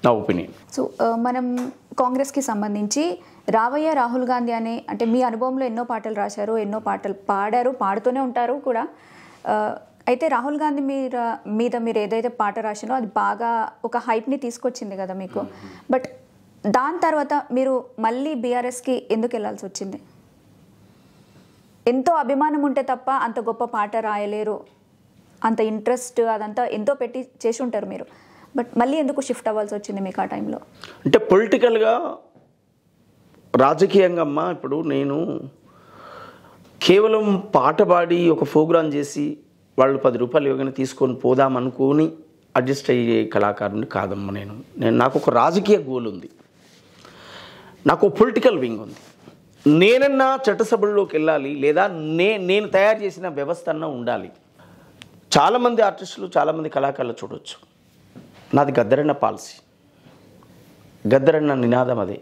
నా ఒపీనియన్. సో మనం కాంగ్రెస్కి సంబంధించి రావయ్య రాహుల్ గాంధీ అనే, అంటే మీ అనుభవంలో ఎన్నో పాటలు రాశారు, ఎన్నో పాటలు పాడారు, పాడుతూనే ఉంటారు కూడా. అయితే రాహుల్ గాంధీ మీద మీరు ఏదైతే పాట రాసినో అది బాగా ఒక హైప్ని తీసుకొచ్చింది కదా మీకు. బట్ దాని తర్వాత మీరు మళ్ళీ బీఆర్ఎస్కి ఎందుకు వెళ్ళాల్సి వచ్చింది? ఎంతో అభిమానం ఉంటే తప్ప అంత గొప్ప పాట రాయలేరు, అంత ఇంట్రెస్ట్ అదంతా ఎంతో పెట్టి చేసి ఉంటారు మీరు. బట్ మళ్ళీ ఎందుకు షిఫ్ట్ అవ్వాల్సి వచ్చింది మీకు ఆ టైంలో? అంటే పొలిటికల్గా, రాజకీయంగా అమ్మా, ఇప్పుడు నేను కేవలం పాట పాడి ఒక ప్రోగ్రాం చేసి వాళ్ళు 10 రూపాయలు ఇవ్వగానే తీసుకొని పోదాం అనుకొని అడ్జస్ట్ అయ్యే కళాకారుని కాదమ్మా. నాకు ఒక రాజకీయ గోల్ ఉంది, నాకు పొలిటికల్ వింగ్ ఉంది. నేనన్నా చట్టసభల్లోకి వెళ్ళాలి, లేదా నేను తయారు చేసిన వ్యవస్థ అన్నా ఉండాలి. చాలామంది ఆర్టిస్టులు, చాలామంది కళాకారులు చూడవచ్చు. నాది గద్దరన్న పాలసీ, గద్దరన్న నినాదం అదే.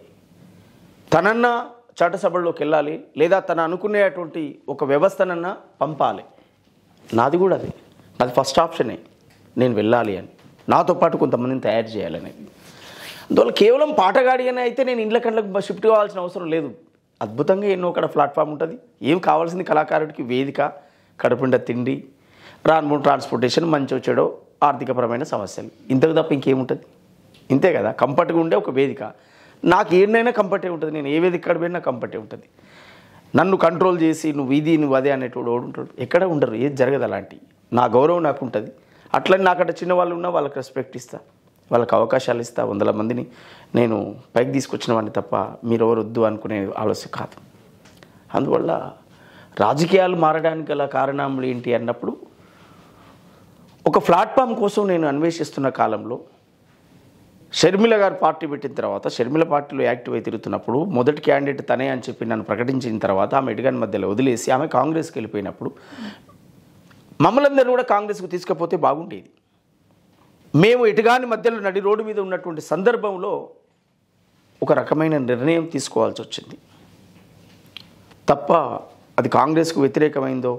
తనన్నా చట్టసభల్లోకి వెళ్ళాలి, లేదా తను అనుకునేటువంటి ఒక వ్యవస్థనన్నా పంపాలి. నాది కూడా అదే, నాది ఫస్ట్ ఆప్షనే, నేను వెళ్ళాలి అని, నాతో పాటు కొంతమందిని తయారు చేయాలనేది. అందువల్ల కేవలం పాటగాడిగానే అయితే నేను ఇండ్ల కండ్లకు షిఫ్ట్ కావాల్సిన అవసరం లేదు. అద్భుతంగా ఎన్నో అక్కడ ప్లాట్ఫామ్ ఉంటుంది. ఏం కావాల్సింది కళాకారుడికి? వేదిక, కడుపుండ తిండి, రాను ట్రాన్స్పోర్టేషన్, మంచో చెడో ఆర్థికపరమైన సమస్యలు, ఇంతకు తప్ప ఇంకేముంటుంది? ఇంతే కదా. కంఫర్ట్గా ఉండే ఒక వేదిక. నాకు ఏదైనా కంఫర్టే ఉంటుంది. నేను ఏ వేదిక కడిపోయినా కంఫర్టే ఉంటుంది. నన్ను కంట్రోల్ చేసి నువ్వు ఇది నువ్వు అదే అనేటోడు ఉంటాడు? ఎక్కడ ఉండరు. ఏది జరగదు అలాంటివి. నా గౌరవం నాకు ఉంటుంది. అట్లని నాకంటే చిన్నవాళ్ళు ఉన్నా వాళ్ళకి రెస్పెక్ట్ ఇస్తా, వాళ్ళకి అవకాశాలు ఇస్తా. 100 మందిని నేను పైకి తీసుకొచ్చిన వాడిని తప్ప మీరు ఎవరు వద్దు అనుకునే ఆలోచన కాదు. అందువల్ల రాజకీయాలు మారడానికి గల కారణాలు ఏంటి అన్నప్పుడు, ఒక ప్లాట్ఫామ్ కోసం నేను అన్వేషిస్తున్న కాలంలో షర్మిల గారు పార్టీ పెట్టిన తర్వాత, షర్మిల పార్టీలో యాక్టివ్ అయి తిరుగుతున్నప్పుడు, మొదటి క్యాండిడేట్ తనే అని చెప్పి నన్ను ప్రకటించిన తర్వాత ఆమె ఎటుగాని మధ్యలో వదిలేసి ఆమె కాంగ్రెస్కి వెళ్ళిపోయినప్పుడు మమ్మల్ందరూ కూడా కాంగ్రెస్కు తీసుకుపోతే బాగుండేది. మేము ఎటుగాని మధ్యలో నడి రోడ్డు మీద ఉన్నటువంటి సందర్భంలో ఒక రకమైన నిర్ణయం తీసుకోవాల్సి వచ్చింది తప్ప అది కాంగ్రెస్కు వ్యతిరేకమైందో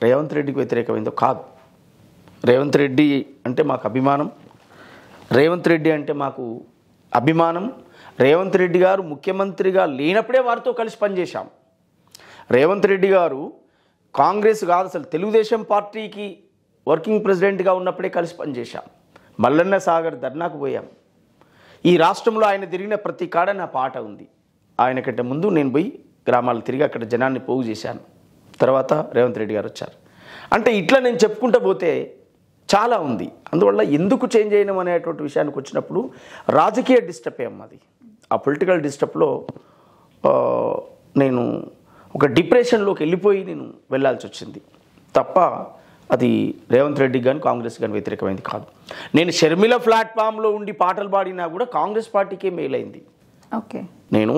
రేవంత్ రెడ్డికి వ్యతిరేకమైందో కాదు. రేవంత్ రెడ్డి అంటే మాకు అభిమానం, రేవంత్ రెడ్డి అంటే మాకు అభిమానం. రేవంత్ రెడ్డి గారు ముఖ్యమంత్రిగా లేనప్పుడే వారితో కలిసి పనిచేశాం. రేవంత్ రెడ్డి గారు కాంగ్రెస్ కాదు, అసలు తెలుగుదేశం పార్టీకి వర్కింగ్ ప్రెసిడెంట్గా ఉన్నప్పుడే కలిసి పనిచేశాం. మల్లన్న సాగర్ ధర్నాకు పోయాం. ఈ రాష్ట్రంలో ఆయన తిరిగిన ప్రతి కాడ నా పాట ఉంది. ఆయన కంటే ముందు నేను పోయి గ్రామాలు తిరిగి అక్కడ జనాన్ని పోగు చేశాను. తర్వాత రేవంత్ రెడ్డి గారు వచ్చారు. అంటే ఇట్లా నేను చెప్పుకుంటూ పోతే చాలా ఉంది. అందువల్ల ఎందుకు చేంజ్ అయినాం అనేటువంటి విషయానికి వచ్చినప్పుడు రాజకీయ డిస్టర్బ్ అయ్యాం. ఆ పొలిటికల్ డిస్టర్బ్లో నేను ఒక డిప్రెషన్లోకి వెళ్ళిపోయి నేను వెళ్ళాల్సి వచ్చింది తప్ప అది రేవంత్ రెడ్డికి కానీ కాంగ్రెస్ కానీ వ్యతిరేకమైంది కాదు. నేను షర్మిల ప్లాట్ఫామ్లో ఉండి పాటలు పాడినా కూడా కాంగ్రెస్ పార్టీకే మేలైంది. ఓకే, నేను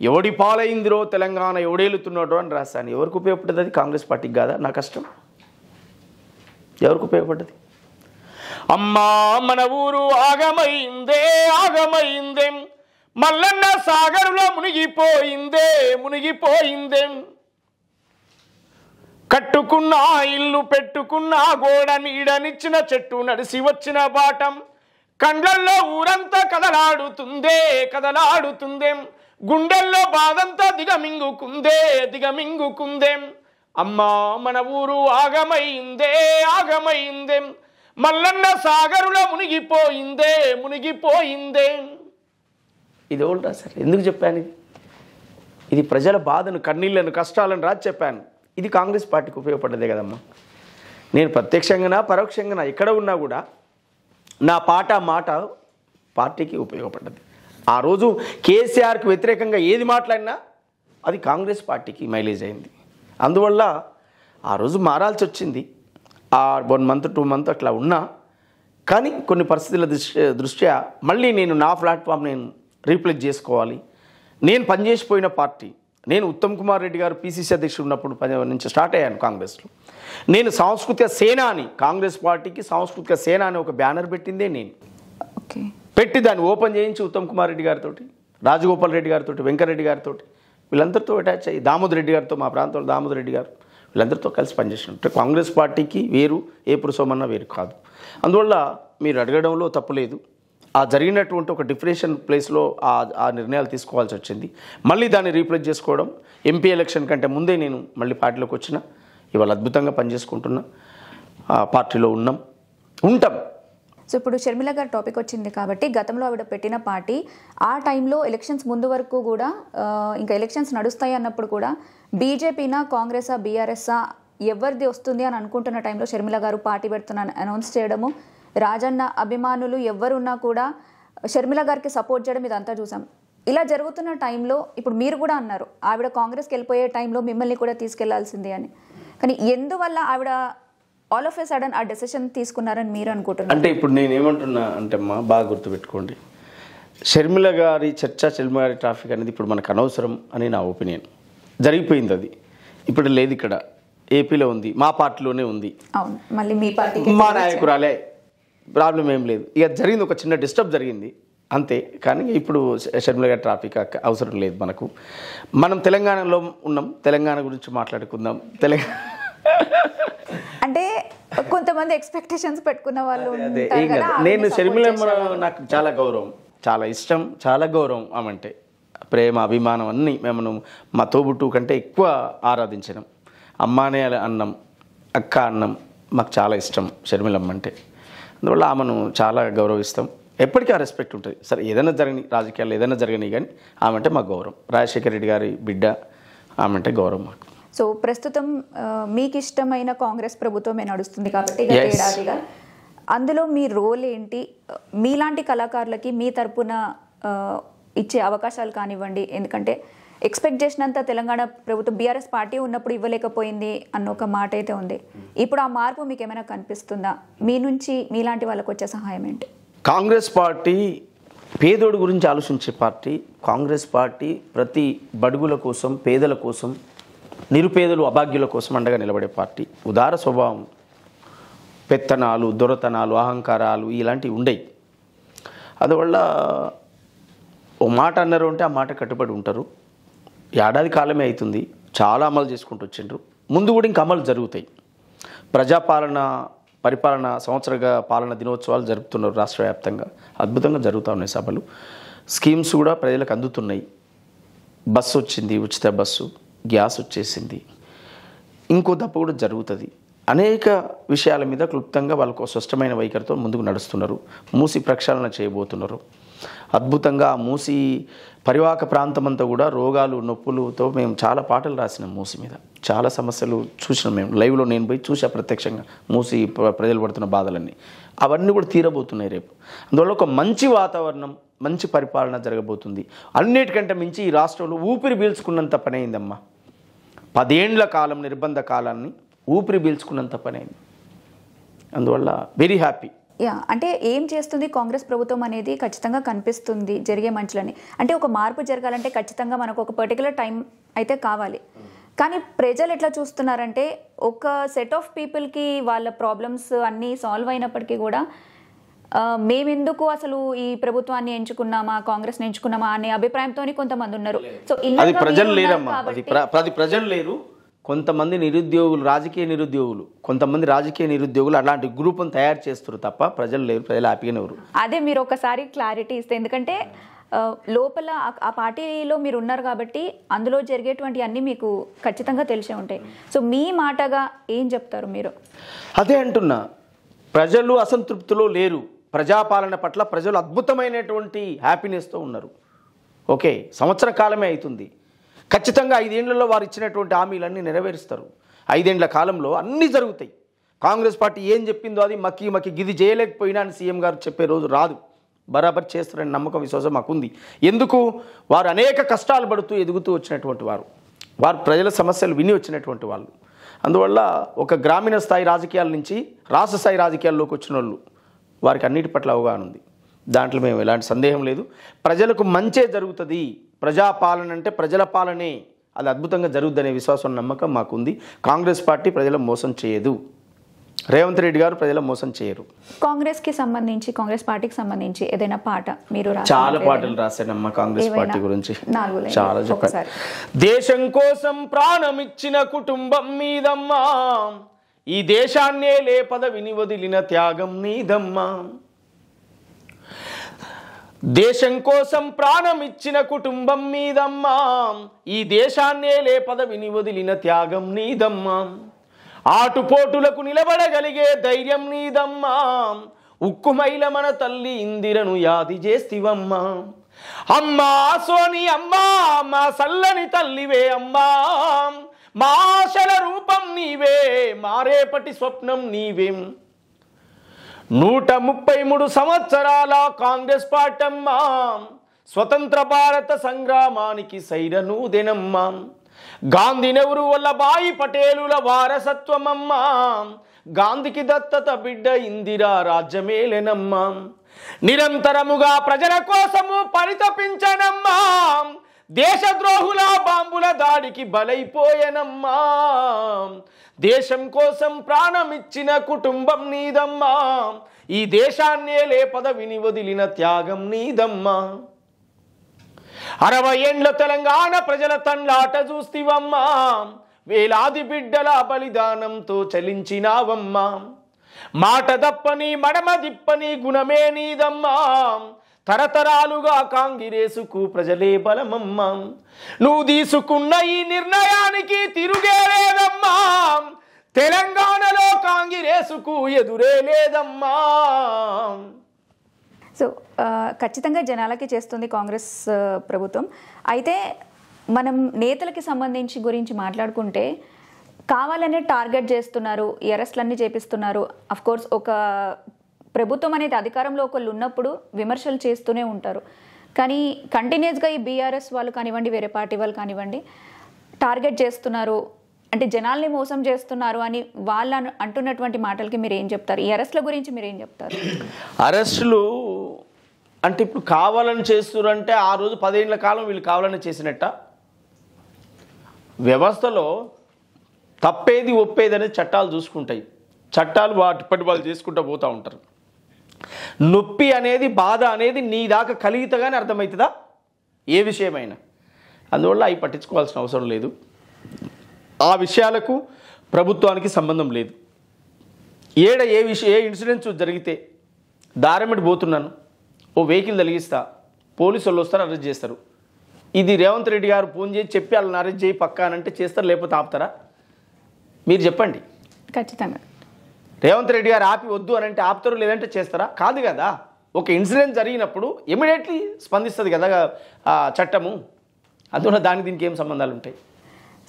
ఎవడి పాలైందిరో తెలంగాణ ఎవడేలుతున్నాడో అని రాశాను. ఎవరికి ఉపయోగపడ్డది? అది కాంగ్రెస్ పార్టీకి కాదా నా కష్టం? ఎవరికి ఉపయోగపడ్డది? అమ్మా మన ఊరు ఆగమైందే ఆగమైందే, మల్లన్న సాగరులో మునిగిపోయిందే, కట్టుకున్న ఇల్లు పెట్టుకున్న గోడ నీడనిచ్చిన చెట్టు నడిసి వచ్చిన బాటం, కండ్లల్లో ఊరంతా కదలాడుతుందే, గుండెల్లో బాధంతా దిగమింగుకుందే, అమ్మా మన ఊరు ఆగమైందే మల్లన్న సాగరులో మునిగిపోయిందే. ఇది ఎవరు రాశారు? ఎందుకు చెప్పాను? ఇది ప్రజల బాధను, కన్నీళ్లను, కష్టాలను రాసి చెప్పాను. ఇది కాంగ్రెస్ పార్టీకి ఉపయోగపడ్డదే కదమ్మా. నేను ప్రత్యక్షంగా పరోక్షంగా ఎక్కడ ఉన్నా కూడా నా పాట మాట పార్టీకి ఉపయోగపడ్డది. ఆ రోజు కేసీఆర్కి వ్యతిరేకంగా ఏది మాట్లాడినా అది కాంగ్రెస్ పార్టీకి మైలేజ్ అయింది. అందువల్ల ఆ రోజు మారాల్సి వచ్చింది. ఆ 1 month 2 month అట్లా ఉన్నా కానీ కొన్ని పరిస్థితుల దృష్ట్యా మళ్ళీ నేను నా ప్లాట్ఫామ్ నేను రీప్లేస్ చేసుకోవాలి. నేను పనిచేసిపోయిన పార్టీ, నేను ఉత్తమ్ కుమార్ రెడ్డి గారు పిసిసి అధ్యక్షుడు ఉన్నప్పుడు నుంచి స్టార్ట్ అయ్యాను కాంగ్రెస్లో. నేను సాంస్కృతిక సేన అని, కాంగ్రెస్ పార్టీకి సాంస్కృతిక సేన అని ఒక బ్యానర్ పెట్టిందే నేను. పెట్టి దాన్ని ఓపెన్ చేయించి ఉత్తమ్ కుమార్ రెడ్డి గారితో, రాజగోపాల్ రెడ్డి గారితో, వెంకరెడ్డి గారితో, వీళ్ళందరితో అటాచ్ అయ్యి, దామోదర్ రెడ్డి గారితో, మా ప్రాంతంలో దామోదర్ రెడ్డి గారు, వీళ్ళందరితో కలిసి పనిచేసినట్టు. కాంగ్రెస్ పార్టీకి వేరు, ఏ పురుషోమన్నా వేరు కాదు. అందువల్ల మీరు అడగడంలో తప్పులేదు. ఆ జరిగినటువంటి ఒక డిప్రెషన్ ప్లేస్లో ఆ నిర్ణయాలు తీసుకోవాల్సి వచ్చింది. మళ్ళీ దాన్ని రీప్లేస్ చేసుకోవడం, ఎంపీ ఎలక్షన్ కంటే ముందే నేను మళ్ళీ పార్టీలోకి వచ్చిన. ఇవాళ అద్భుతంగా పనిచేసుకుంటున్నా, పార్టీలో ఉంటాం. సో ఇప్పుడు షర్మిల గారి టాపిక్ వచ్చింది కాబట్టి, గతంలో ఆవిడ పెట్టిన పార్టీ ఆ టైంలో ఎలక్షన్స్ ముందు వరకు కూడా, ఇంకా ఎలక్షన్స్ నడుస్తాయి అన్నప్పుడు కూడా బీజేపీనా కాంగ్రెసా బీఆర్ఎస్ఆ ఎవరిది వస్తుంది అని అనుకుంటున్న టైంలో షర్మిల గారు పార్టీ పెడుతున్నాను అనౌన్స్ చేయడము, రాజన్న అభిమానులు ఎవరున్నా కూడా షర్మిల గారికి సపోర్ట్ చేయడం, ఇదంతా చూసాం. ఇలా జరుగుతున్న టైంలో ఇప్పుడు మీరు కూడా అన్నారు ఆవిడ కాంగ్రెస్కి వెళ్ళిపోయే టైంలో మిమ్మల్ని కూడా తీసుకెళ్లాల్సింది అని. కానీ ఎందువల్ల ఆవిడ ఆల్ ఆఫ్ ఎ సడన్ ఆ డెసిషన్ తీసుకున్నారని మీరు అనుకుంటున్నారు? అంటే ఇప్పుడు నేనేమంటున్నా అంటే అమ్మా, బాగా గుర్తుపెట్టుకోండి, షర్మిల గారి చర్చ, షర్మిల గారి ట్రాఫిక్ అనేది ఇప్పుడు మనకు అనవసరం అని నా ఒపీనియన్. జరిగిపోయింది అది, ఇప్పుడు లేదు. ఇక్కడ ఏపీలో ఉంది, మా పార్టీలోనే ఉంది. అవును, మళ్ళీ మీ పార్టీ మా నాయకురాలే, ప్రాబ్లం ఏం లేదు. ఇక జరిగింది, ఒక చిన్న డిస్టర్బ్ జరిగింది అంతే. కానీ ఇప్పుడు షర్మిల గారి ట్రాఫిక్ అవసరం లేదు మనకు. మనం తెలంగాణలో ఉన్నాం, తెలంగాణ గురించి మాట్లాడుకుందాం. అంటే కొంతమంది ఎక్స్పెక్టేషన్స్ పెట్టుకున్న వాళ్ళు అదే ఉంటారు ఏం కదా, కాదు. ఆవిడని నేను support షర్మిలమ్మ చేసేవాళ్ళు. నాకు చాలా గౌరవం, చాలా ఇష్టం, చాలా గౌరవం. ఆమంటే ప్రేమ, అభిమానం అన్నీ మేము మా తోబుట్టు కంటే ఎక్కువ ఆరాధించడం. అమ్మానే అన్నం, అక్క అన్నం మాకు చాలా ఇష్టం షర్మిలమ్మ అంటే. అందువల్ల ఆమెను చాలా గౌరవిస్తాం. ఎప్పటికీ ఆ రెస్పెక్ట్ ఉంటుంది. సరే ఏదైనా జరగని, రాజకీయాల్లో ఏదైనా జరగని కానీ ఆమె అంటే మాకు గౌరవం. రాజశేఖర రెడ్డి గారి బిడ్డ, ఆమె అంటే గౌరవం మాకు. సో ప్రస్తుతం మీకు ఇష్టమైన కాంగ్రెస్ ప్రభుత్వమే నడుస్తుంది కాబట్టి గత Yes. ఏడాదిగా అందులో మీ రోల్ ఏంటి? మీలాంటి కళాకారులకి మీ తరపున ఇచ్చే అవకాశాలు కానివ్వండి, ఎందుకంటే ఎక్స్పెక్ట్ చేసినంత తెలంగాణ ప్రభుత్వం బీఆర్ఎస్ పార్టీ ఉన్నప్పుడు ఇవ్వలేకపోయింది అన్న ఒక మాట అయితే ఉంది. ఇప్పుడు ఆ మార్పు మీకు ఏమైనా కనిపిస్తుందా? మీ నుంచి మీలాంటి వాళ్ళకి వచ్చే సహాయం ఏంటి? కాంగ్రెస్ పార్టీ పేదోడి గురించి ఆలోచించే పార్టీ. కాంగ్రెస్ పార్టీ ప్రతి బడుగుల కోసం, పేదల కోసం, నిరుపేదలు, అభాగ్యుల కోసం అండగా నిలబడే పార్టీ. ఉదార స్వభావం, పెత్తనాలు, దొరతనాలు, అహంకారాలు ఇలాంటివి ఉండయి. అందువల్ల ఓ మాట అన్నారు అంటే ఆ మాట కట్టుబడి ఉంటారు. ఏడాది కాలమే అవుతుంది, చాలా అమలు చేసుకుంటూ వచ్చిండ్రు. ముందు కూడా ఇంకా అమలు జరుగుతాయి. ప్రజాపాలన, పరిపాలన, సంవత్సర పాలన దినోత్సవాలు జరుపుతున్నారు రాష్ట్ర వ్యాప్తంగా. అద్భుతంగా జరుగుతూ ఉన్నాయి సభలు. స్కీమ్స్ కూడా ప్రజలకు అందుతున్నాయి. బస్సు వచ్చింది, ఉచిత బస్సు, గ్యాస్ వచ్చేసింది. ఇంకో దప్ప కూడా జరుగుతుంది. అనేక విషయాల మీద క్లుప్తంగా వాళ్ళకు స్పష్టమైన వైఖరితో ముందుకు నడుస్తున్నారు. మూసి ప్రక్షాళన చేయబోతున్నారు. అద్భుతంగా ఆ మూసి పరివాహక ప్రాంతం అంతా కూడా రోగాలు, నొప్పులతో మేము చాలా పాటలు రాసినాం. మూసి మీద చాలా సమస్యలు చూసినాం. మేము లైవ్లో నేను పోయి చూసా ప్రత్యక్షంగా మూసి ప్రజలు పడుతున్న బాధలన్నీ. అవన్నీ కూడా తీరబోతున్నాయి రేపు. అందువల్ల ఒక మంచి వాతావరణం, మంచి పరిపాలన జరగబోతుంది. అన్నిటికంటే మించి ఈ రాష్ట్రంలో ఊపిరి పీల్చుకున్నంత పని అయిందమ్మా. 10 ఏండ్ల కాలం, నిర్బంధ కాలాన్ని ఊపిరి పీల్చుకున్నంత పని అయింది. అందువల్ల వెరీ హ్యాపీ. యా, అంటే ఏం చేస్తుంది కాంగ్రెస్ ప్రభుత్వం అనేది ఖచ్చితంగా కనిపిస్తుంది జరిగే మంచులని. అంటే ఒక మార్పు జరగాలంటే ఖచ్చితంగా మనకు ఒక పర్టికులర్ టైం అయితే కావాలి. కానీ ప్రజలు ఎట్లా చూస్తున్నారంటే ఒక సెట్ ఆఫ్ పీపుల్కి వాళ్ళ ప్రాబ్లమ్స్ అన్నీ సాల్వ్ అయినప్పటికీ కూడా మేమెందుకు అసలు ఈ ప్రభుత్వాన్ని ఎంచుకున్నామా, కాంగ్రెస్ని ఎంచుకున్నామా అనే అభిప్రాయంతో కొంతమంది ఉన్నారు. సో అది ప్రజలు లేరమ్మా, అది ప్రజలు లేరు. కొంతమంది నిరుద్యోగులు, రాజకీయ నిరుద్యోగులు, కొంతమంది రాజకీయ నిరుద్యోగులు అలాంటి గ్రూప్ను తయారు చేస్తారు తప్ప ప్రజలు లేరు. ప్రజలు హ్యాపీగానే ఎవరు. అదే మీరు ఒకసారి క్లారిటీ ఇస్తే, ఎందుకంటే లోపల ఆ పార్టీలో మీరు ఉన్నారు కాబట్టి అందులో జరిగేటువంటి అన్నీ మీకు ఖచ్చితంగా తెలిసే ఉంటాయి. సో మీ మాటగా ఏం చెప్తారు మీరు? అదే అంటున్నా, ప్రజలు అసంతృప్తిలో లేరు. ప్రజాపాలన పట్ల ప్రజలు అద్భుతమైనటువంటి హ్యాపీనెస్తో ఉన్నారు. ఓకే, సంవత్సర కాలమే అవుతుంది. ఖచ్చితంగా 5 ఏళ్లలో వారు ఇచ్చినటువంటి హామీలన్నీ నెరవేరుస్తారు. 5 ఏళ్ల కాలంలో అన్నీ జరుగుతాయి. కాంగ్రెస్ పార్టీ ఏం చెప్పిందో అది మక్కి గిది చేయలేకపోయినా అని సీఎం గారు చెప్పే రోజు రాదు. బరాబర్ చేస్తారని నమ్మకం, విశ్వాసం మాకుంది. ఎందుకు? వారు అనేక కష్టాలు పడుతూ ఎదుగుతూ వచ్చినటువంటి వారు ప్రజల సమస్యలు విని వచ్చినటువంటి వాళ్ళు. అందువల్ల ఒక గ్రామీణ స్థాయి రాజకీయాల నుంచి రాష్ట్ర స్థాయి రాజకీయాల్లోకి వచ్చిన వాళ్ళు వారికి అన్నిటి పట్ల అవగాహన ఉంది. దాంట్లో మేము ఎలాంటి సందేహం లేదు. ప్రజలకు మంచే జరుగుతుంది. ప్రజాపాలన అంటే ప్రజల పాలనే, అది అద్భుతంగా జరుగుద్దనే విశ్వాసం, నమ్మకం మాకుంది. కాంగ్రెస్ పార్టీ ప్రజలను మోసం చేయదు. రేవంత్ రెడ్డి గారు ప్రజల మోసం చేయరు. కాంగ్రెస్కి సంబంధించి, కాంగ్రెస్ పార్టీకి సంబంధించి ఏదైనా పాట మీరు చాలా పాటలు రాశానమ్మా కాంగ్రెస్ పార్టీ గురించి. చాలా చెప్పారు. ఒకసారి. దేశం కోసం ప్రాణం ఇచ్చిన కుటుంబం మీదమ్మా, ఈ దేశాన్నే లేపదవిని వదిలిన త్యాగం నీదమ్మా. దేశం కోసం ప్రాణం ఇచ్చిన కుటుంబం మీదమ్మా, ఈ దేశాన్నే లేపదవిని వదిలిన త్యాగం నీదమ్మా. ఆటుపోటులకు నిలబడగలిగే ధైర్యం నీదమ్మా. ఉక్కుమైల మన తల్లి ఇందిరను యాది చేస్తివమ్మా. అమ్మా సోని అమ్మా, మా సల్లని తల్లివే అమ్మా. మా ఆశల రూపం నీవే, మారేపటి స్వప్నం నీవే. 133 సంవత్సరాల కాంగ్రెస్ పార్టమ్మా, స్వతంత్ర భారత సంగ్రామానికి సైరనూదెనమ్మా. గాంధీ, నెహ్రూ, వల్లభాయి పటేలుల వారసత్వమమ్మా. గాంధీకి దత్తత బిడ్డ ఇందిరా రాజ్యమేలెనమ్మా. నిరంతరముగా ప్రజల కోసము పరితపించనమ్మా. దేశద్రోహుల బాంబుల దాడికి బలైపోయెనమ్మా. దేశం కోసం ప్రాణం ఇచ్చిన కుటుంబం నీదమ్మా. ఈ దేశాన్నే లేపదవిని వదిలిన త్యాగం నీదమ్మా. 60 ఏండ్ల తెలంగాణ ప్రజల తండ్లాట చూస్తివమ్మా. వేలాది బిడ్డల బలిదానంతో చలించినావమ్మా. మాట దప్పని మడమ దిప్పని గుణమే నీదమ్మా, తరతరాలుగా కాంగ్రెసుకు ప్రజలే బలమమ్మా, నువ్వు తీసుకున్న ఈ నిర్ణయానికి తిరుగే లేదమ్మా, తెలంగాణలో కాంగ్రెసుకు ఎదురే లేదమ్మా. సో ఖచ్చితంగా జనాలకి చేస్తుంది కాంగ్రెస్ ప్రభుత్వం. అయితే మనం నేతలకి సంబంధించి గురించి మాట్లాడుకుంటే కావాలనే టార్గెట్ చేస్తున్నారు, ఈ అరెస్ట్లన్నీ చేపిస్తున్నారు. అఫ్ కోర్స్ ఒక ప్రభుత్వం అనేది అధికారంలో ఒకళ్ళు ఉన్నప్పుడు విమర్శలు చేస్తూనే ఉంటారు. కానీ కంటిన్యూస్గా ఈ బీఆర్ఎస్ వాళ్ళు కానివ్వండి, వేరే పార్టీ వాళ్ళు కానివ్వండి, టార్గెట్ చేస్తున్నారు, అంటే జనాల్ని మోసం చేస్తున్నారు అని వాళ్ళు అంటున్నటువంటి మాటలకి మీరు ఏం చెప్తారు? ఈ అరెస్ట్ల గురించి మీరు ఏం చెప్తారు? అరెస్టులు అంటే ఇప్పుడు కావాలని చేస్తున్నారంటే ఆ రోజు 10 ఏళ్ల కాలం వీళ్ళు కావాలని చేసినట్ట. వ్యవస్థలో తప్పేది ఒప్పేది అనేది చట్టాలు చూసుకుంటాయి. చట్టాలు వాటిపట్టి వాళ్ళు చేసుకుంటూ పోతూ ఉంటారు. నొప్పి అనేది, బాధ అనేది నీ దాకా కలిగితేగానే అర్థమవుతుందా ఏ విషయమైనా. అందువల్ల అవి పట్టించుకోవాల్సిన అవసరం లేదు. ఆ విషయాలకు ప్రభుత్వానికి సంబంధం లేదు. ఏ ఇన్సిడెంట్స్ జరిగితే దారిమిటి పోతున్నాను, ఓ వెహికల్ తలిగిస్తా, పోలీసు వాళ్ళు వస్తారు, అరెస్ట్ చేస్తారు. ఇది రేవంత్ రెడ్డి గారు ఫోన్ చేసి చెప్పి వాళ్ళని అరెస్ట్ చేయి పక్కా అనంటే చేస్తారు, లేకపోతే ఆపుతారా? మీరు చెప్పండి. ఖచ్చితంగా రేవంత్ రెడ్డి గారు ఆపి వద్దు అని అంటే ఆపుతారు, లేదంటే చేస్తారా? కాదు కదా. ఒక ఇన్సిడెంట్ జరిగినప్పుడు ఇమీడియట్లీ స్పందిస్తుంది కదా చట్టము. అందువల్ల దానికి దీనికి ఏం సంబంధాలు ఉంటాయి?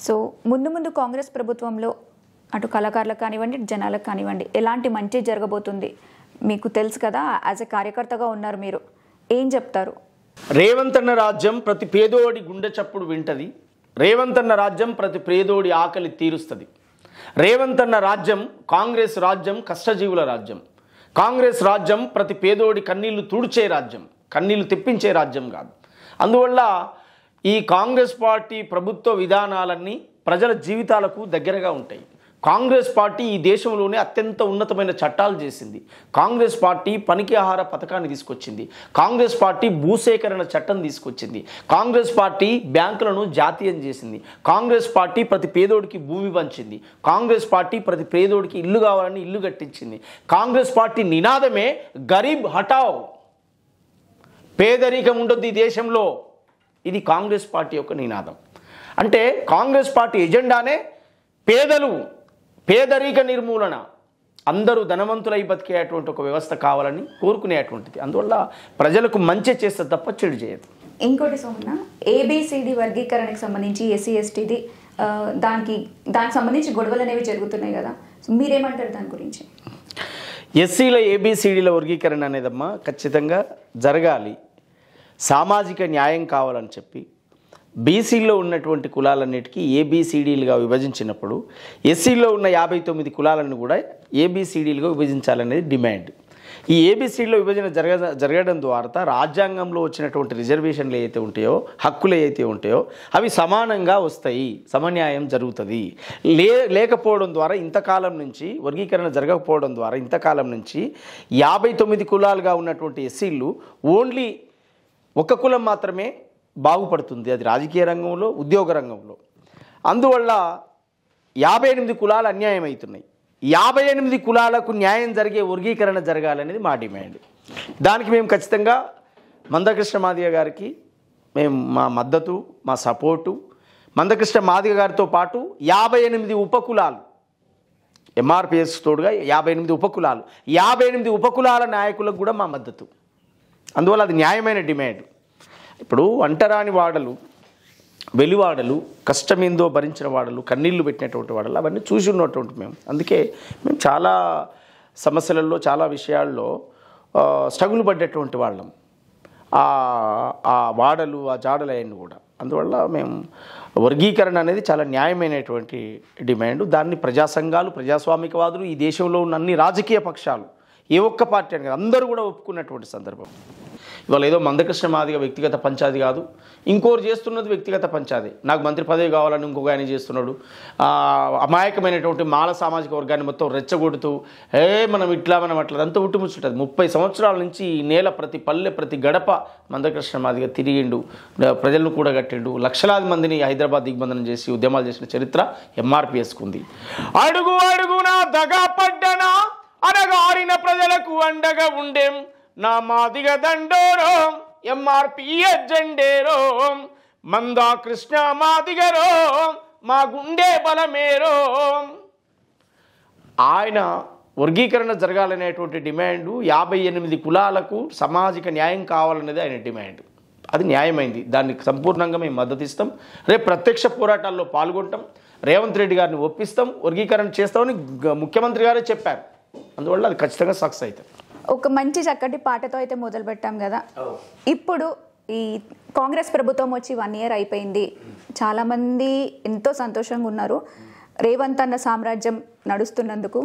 సో ముందు కాంగ్రెస్ ప్రభుత్వంలో అటు కళాకారులకు కానివ్వండి, జనాలకు కానివ్వండి, ఎలాంటి మంచి జరగబోతుంది మీకు తెలుసు కదా, యాజ్ ఎ కార్యకర్తగా ఉన్నారు మీరు, ఏం చెప్తారు? రేవంత్ అన్న రాజ్యం ప్రతి పేదోడి గుండె చప్పుడు వింటది. రేవంత్ అన్న రాజ్యం ప్రతి పేదోడి ఆకలి తీరుస్తుంది. రేవంత్ అన్న రాజ్యం కాంగ్రెస్ రాజ్యం, కష్టజీవుల రాజ్యం. కాంగ్రెస్ రాజ్యం ప్రతి పేదోడి కన్నీళ్లు తుడిచే రాజ్యం, కన్నీళ్లు తెప్పించే రాజ్యం కాదు. అందువల్ల ఈ కాంగ్రెస్ పార్టీ ప్రభుత్వ విధానాలన్నీ ప్రజల జీవితాలకు దగ్గరగా ఉంటాయి. కాంగ్రెస్ పార్టీ ఈ దేశంలోనే అత్యంత ఉన్నతమైన చట్టాలు చేసింది. కాంగ్రెస్ పార్టీ పనికి ఆహార పథకాన్ని తీసుకొచ్చింది. కాంగ్రెస్ పార్టీ భూసేకరణ చట్టం తీసుకొచ్చింది. కాంగ్రెస్ పార్టీ బ్యాంకులను జాతీయం చేసింది. కాంగ్రెస్ పార్టీ ప్రతి పేదోడికి భూమి పంచింది. కాంగ్రెస్ పార్టీ ప్రతి పేదోడికి ఇల్లు కావాలని ఇల్లు కట్టించింది. కాంగ్రెస్ పార్టీ నినాదమే గరీబ్ హటావ్, పేదరికం ఉండొద్దు ఈ దేశంలో. ఇది కాంగ్రెస్ పార్టీ యొక్క నినాదం. అంటే కాంగ్రెస్ పార్టీ ఎజెండానే పేదరిక నిర్మూలన, అందరూ ధనవంతులై బతికేటువంటి ఒక వ్యవస్థ కావాలని కోరుకునేటువంటిది. అందువల్ల ప్రజలకు మంచి చేస్తే తప్ప చెడు చేయదు. ఇంకోటి సోమన్న, ఏబిసిడి వర్గీకరణకు సంబంధించి ఎస్సీ ఎస్టీది దానికి సంబంధించి గొడవలు అనేవి జరుగుతున్నాయి కదా, మీరేమంటారు దాని గురించి? ఎస్సీల ఏబిసిడీల వర్గీకరణ అనేదమ్మా ఖచ్చితంగా జరగాలి. సామాజిక న్యాయం కావాలని చెప్పి బీసీలో ఉన్నటువంటి కులాలన్నిటికీ ఏబిసిడీలుగా విభజించినప్పుడు ఎస్సీలో ఉన్న 59 కులాలను కూడా ఏబిసిడీలుగా విభజించాలనేది డిమాండ్. ఈ ఏబిసిడీలో విభజన జరగడం ద్వారా రాజ్యాంగంలో వచ్చినటువంటి రిజర్వేషన్లు ఏవైతే ఉంటాయో, హక్కులు ఏవైతే ఉంటాయో అవి సమానంగా వస్తాయి, సమన్యాయం జరుగుతుంది. లేకపోవడం ద్వారా ఇంతకాలం నుంచి వర్గీకరణ జరగకపోవడం ద్వారా ఇంతకాలం నుంచి 59 కులాలుగా ఉన్నటువంటి ఎస్సీలు ఓన్లీ ఒక కులం మాత్రమే బాగుపడుతుంది, అది రాజకీయ రంగంలో, ఉద్యోగ రంగంలో. అందువల్ల 58 కులాలు అన్యాయం అవుతున్నాయి. 58 కులాలకు న్యాయం జరిగే వర్గీకరణ జరగాలనేది మా డిమాండ్. దానికి మేము ఖచ్చితంగా మందకృష్ణ మాదిగ గారికి మేము మా మద్దతు, మా సపోర్టు. మందకృష్ణ మాదిగ గారితో పాటు 58 ఉపకులాలు, ఎంఆర్పిఎస్ తోడుగా 58 ఉపకులాలు, 58 ఉపకులాల నాయకులకు కూడా మా మద్దతు. అందువల్ల అది న్యాయమైన డిమాండ్. ఇప్పుడు అంటరాని వాడలు, వెలివాడలు, కష్టమేందో భరించిన వాడలు, కన్నీళ్లు పెట్టినటువంటి వాడలు అవన్నీ చూసి ఉన్నటువంటి మేము. అందుకే మేము చాలా సమస్యలలో, చాలా విషయాల్లో స్ట్రగుల్ పడ్డటువంటి వాళ్ళం, ఆ వాడలు, ఆ జాడలు అవన్నీ కూడా. అందువల్ల మేము వర్గీకరణ అనేది చాలా న్యాయమైనటువంటి డిమాండ్. దాన్ని ప్రజా సంఘాలు, ప్రజాస్వామికవాదులు, ఈ దేశంలో ఉన్న అన్ని రాజకీయ పక్షాలు, ఏ ఒక్క పార్టీ అని అందరూ కూడా ఒప్పుకున్నటువంటి సందర్భం. ఇవాళ ఏదో మందకృష్ణ మాదిగ వ్యక్తిగత పంచాది కాదు, ఇంకోరు చేస్తున్నది వ్యక్తిగత పంచాది. నాకు మంత్రి పదవి కావాలని ఇంకొక ఆయన చేస్తున్నాడు. అమాయకమైనటువంటి మాల సామాజిక వర్గాన్ని మొత్తం రెచ్చగొడుతూ మనం ఇట్లా మనం అట్లా అంతా ఉట్టుముచ్చుంటుంది. 30 సంవత్సరాల నుంచి ఈ నేల ప్రతి పల్లె, ప్రతి గడప మందకృష్ణ మాదిగ తిరిగిండు, ప్రజలను కూడా కట్టిండు, లక్షలాది మందిని హైదరాబాద్ దిగ్బంధనం చేసి ఉద్యమాలు చేసిన చరిత్ర ఎంఆర్పిఎస్కు ఉంది. అడుగు అడుగునా దగా పడ్డనా, అనగారిన ప్రజలకు అండగా ఉండేం నా మాదిగ దండోరో ఎంఆర్పి ఎజెండేరో మందా కృష్ణ మాదిగరో మా గుండె బలమేరో. ఆయన వర్గీకరణ జరగాలనేటువంటి డిమాండు 58 కులాలకు సామాజిక న్యాయం కావాలనేది ఆయన డిమాండ్. అది న్యాయమైంది, దానికి సంపూర్ణంగా మేము మద్దతు ఇస్తాం. రేపు ప్రత్యక్ష పోరాటాల్లో పాల్గొంటాం, రేవంత్ రెడ్డి గారిని ఒప్పిస్తాం, వర్గీకరణ చేస్తామని ముఖ్యమంత్రి గారే చెప్పారు. అందువల్ల అది ఖచ్చితంగా సక్సెస్ అవుతుంది. ఒక మంచి చక్కటి పాటతో అయితే మొదలు పెట్టాం కదా. ఇప్పుడు ఈ కాంగ్రెస్ ప్రభుత్వం వచ్చి 1 year అయిపోయింది. చాలామంది ఎంతో సంతోషంగా ఉన్నారు రేవంత్ అన్న సామ్రాజ్యం నడుస్తున్నందుకు.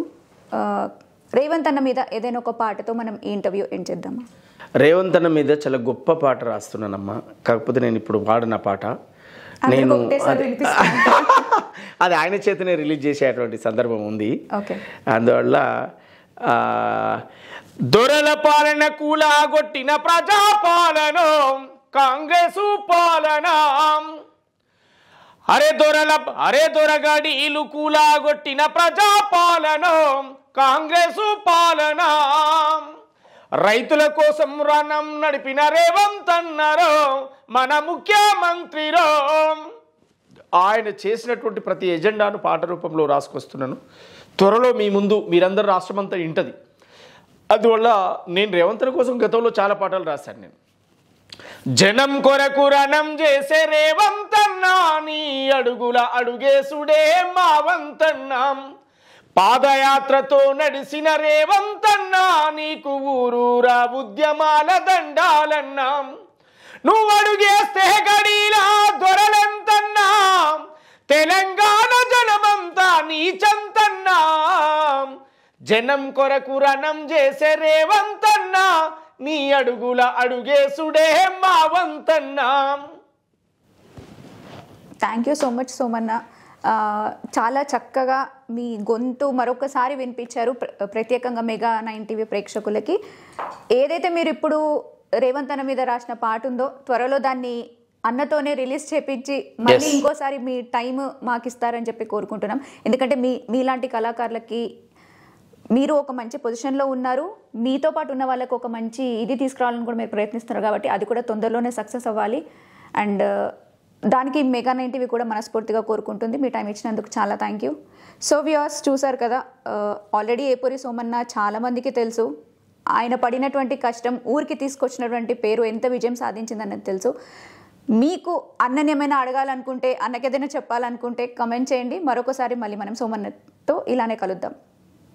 రేవంత్ అన్న మీద ఏదైనా ఒక పాటతో మనం ఈ ఇంటర్వ్యూ ఎండ్ చేద్దామా? రేవంత్ అన్న మీద చాలా గొప్ప పాట రాస్తున్నానమ్మా. కాకపోతే నేను ఇప్పుడు పాడిన పాట నేను అది ఆయన చేతనే రిలీజ్ చేసేటువంటి సందర్భం ఉంది. అందువల్ల దొరల పాలన కూలాగొట్టిన ప్రజాపాలన కాంగ్రెస్ పాలన, అరే దొరగడీలు కూలాగొట్టిన ప్రజాపాలన కాంగ్రెస్ పాలన, రైతుల కోసం రణం నడిపిన రేవంత్ అన్నరో మన ముఖ్యమంత్రిరో. ఆయన చేసినటువంటి ప్రతి ఎజెండాను పాట రూపంలో రాసుకొస్తున్నాను. త్వరలో మీ ముందు మీరందరూ రాష్ట్రమంతా వింటది. అందువల్ల నేను రేవంత్ కోసం గతంలో చాలా పాటలు రాశాను. నేను జనం కొరకు రణం చేసే రేవంత్ అన్నా నీ అడుగుల అడుగేసుడే మా వంతన్నాం, పాదయాత్రతో నడిసిన రేవంత్ అన్నా నీకు ఊరూరా ఉద్యమాల దండాలన్నాం, నువ్వు అడుగేస్తే గడీలా దొరలంతన్నా తెలంగాణ జనమంతా నీ చంతన్నా, జనం కొరకు రణం చేసే రేవంత్ అన్నా నీ అడుగుల అడుగేసుడే మా వంతన్నా. Thank you so much Somanna. చాలా చక్కగా మీ గొంతు మరొకసారి వినిపించారు ప్రత్యేకంగా మెగా 9 టీవీ ప్రేక్షకులకి. ఏదైతే మీరు ఇప్పుడు రేవంత్ అన్న మీద రాసిన పాట ఉందో త్వరలో దాన్ని అన్నతోనే రిలీజ్ చేపించి మళ్ళీ ఇంకోసారి మీ టైం మాకు ఇస్తారని చెప్పి కోరుకుంటున్నాం. ఎందుకంటే మీలాంటి కళాకారులకి మీరు ఒక మంచి పొజిషన్లో ఉన్నారు, మీతో పాటు ఉన్న వాళ్ళకి ఒక మంచి ఇది తీసుకురావాలని కూడా మీరు ప్రయత్నిస్తున్నారు కాబట్టి అది కూడా తొందరలోనే సక్సెస్ అవ్వాలి. అండ్ దానికి మెగా 9 టీవీ కూడా మనస్ఫూర్తిగా కోరుకుంటుంది. మీ టైం ఇచ్చినందుకు చాలా థ్యాంక్ యూ. సో వ్యూవర్స్ చూసారు కదా, ఆల్రెడీ ఏపూరి సోమన్న చాలామందికి తెలుసు. ఆయన పడినటువంటి కష్టం, ఊరికి తీసుకొచ్చినటువంటి పేరు ఎంత విజయం సాధించిందన్నది తెలుసు. మీకు అన్నని ఏమైనా అడగాలనుకుంటే, అన్నకి ఏదైనా చెప్పాలనుకుంటే కమెంట్ చేయండి. మరొకసారి మళ్ళీ మనం సోమన్నతో ఇలానే కలుద్దాం.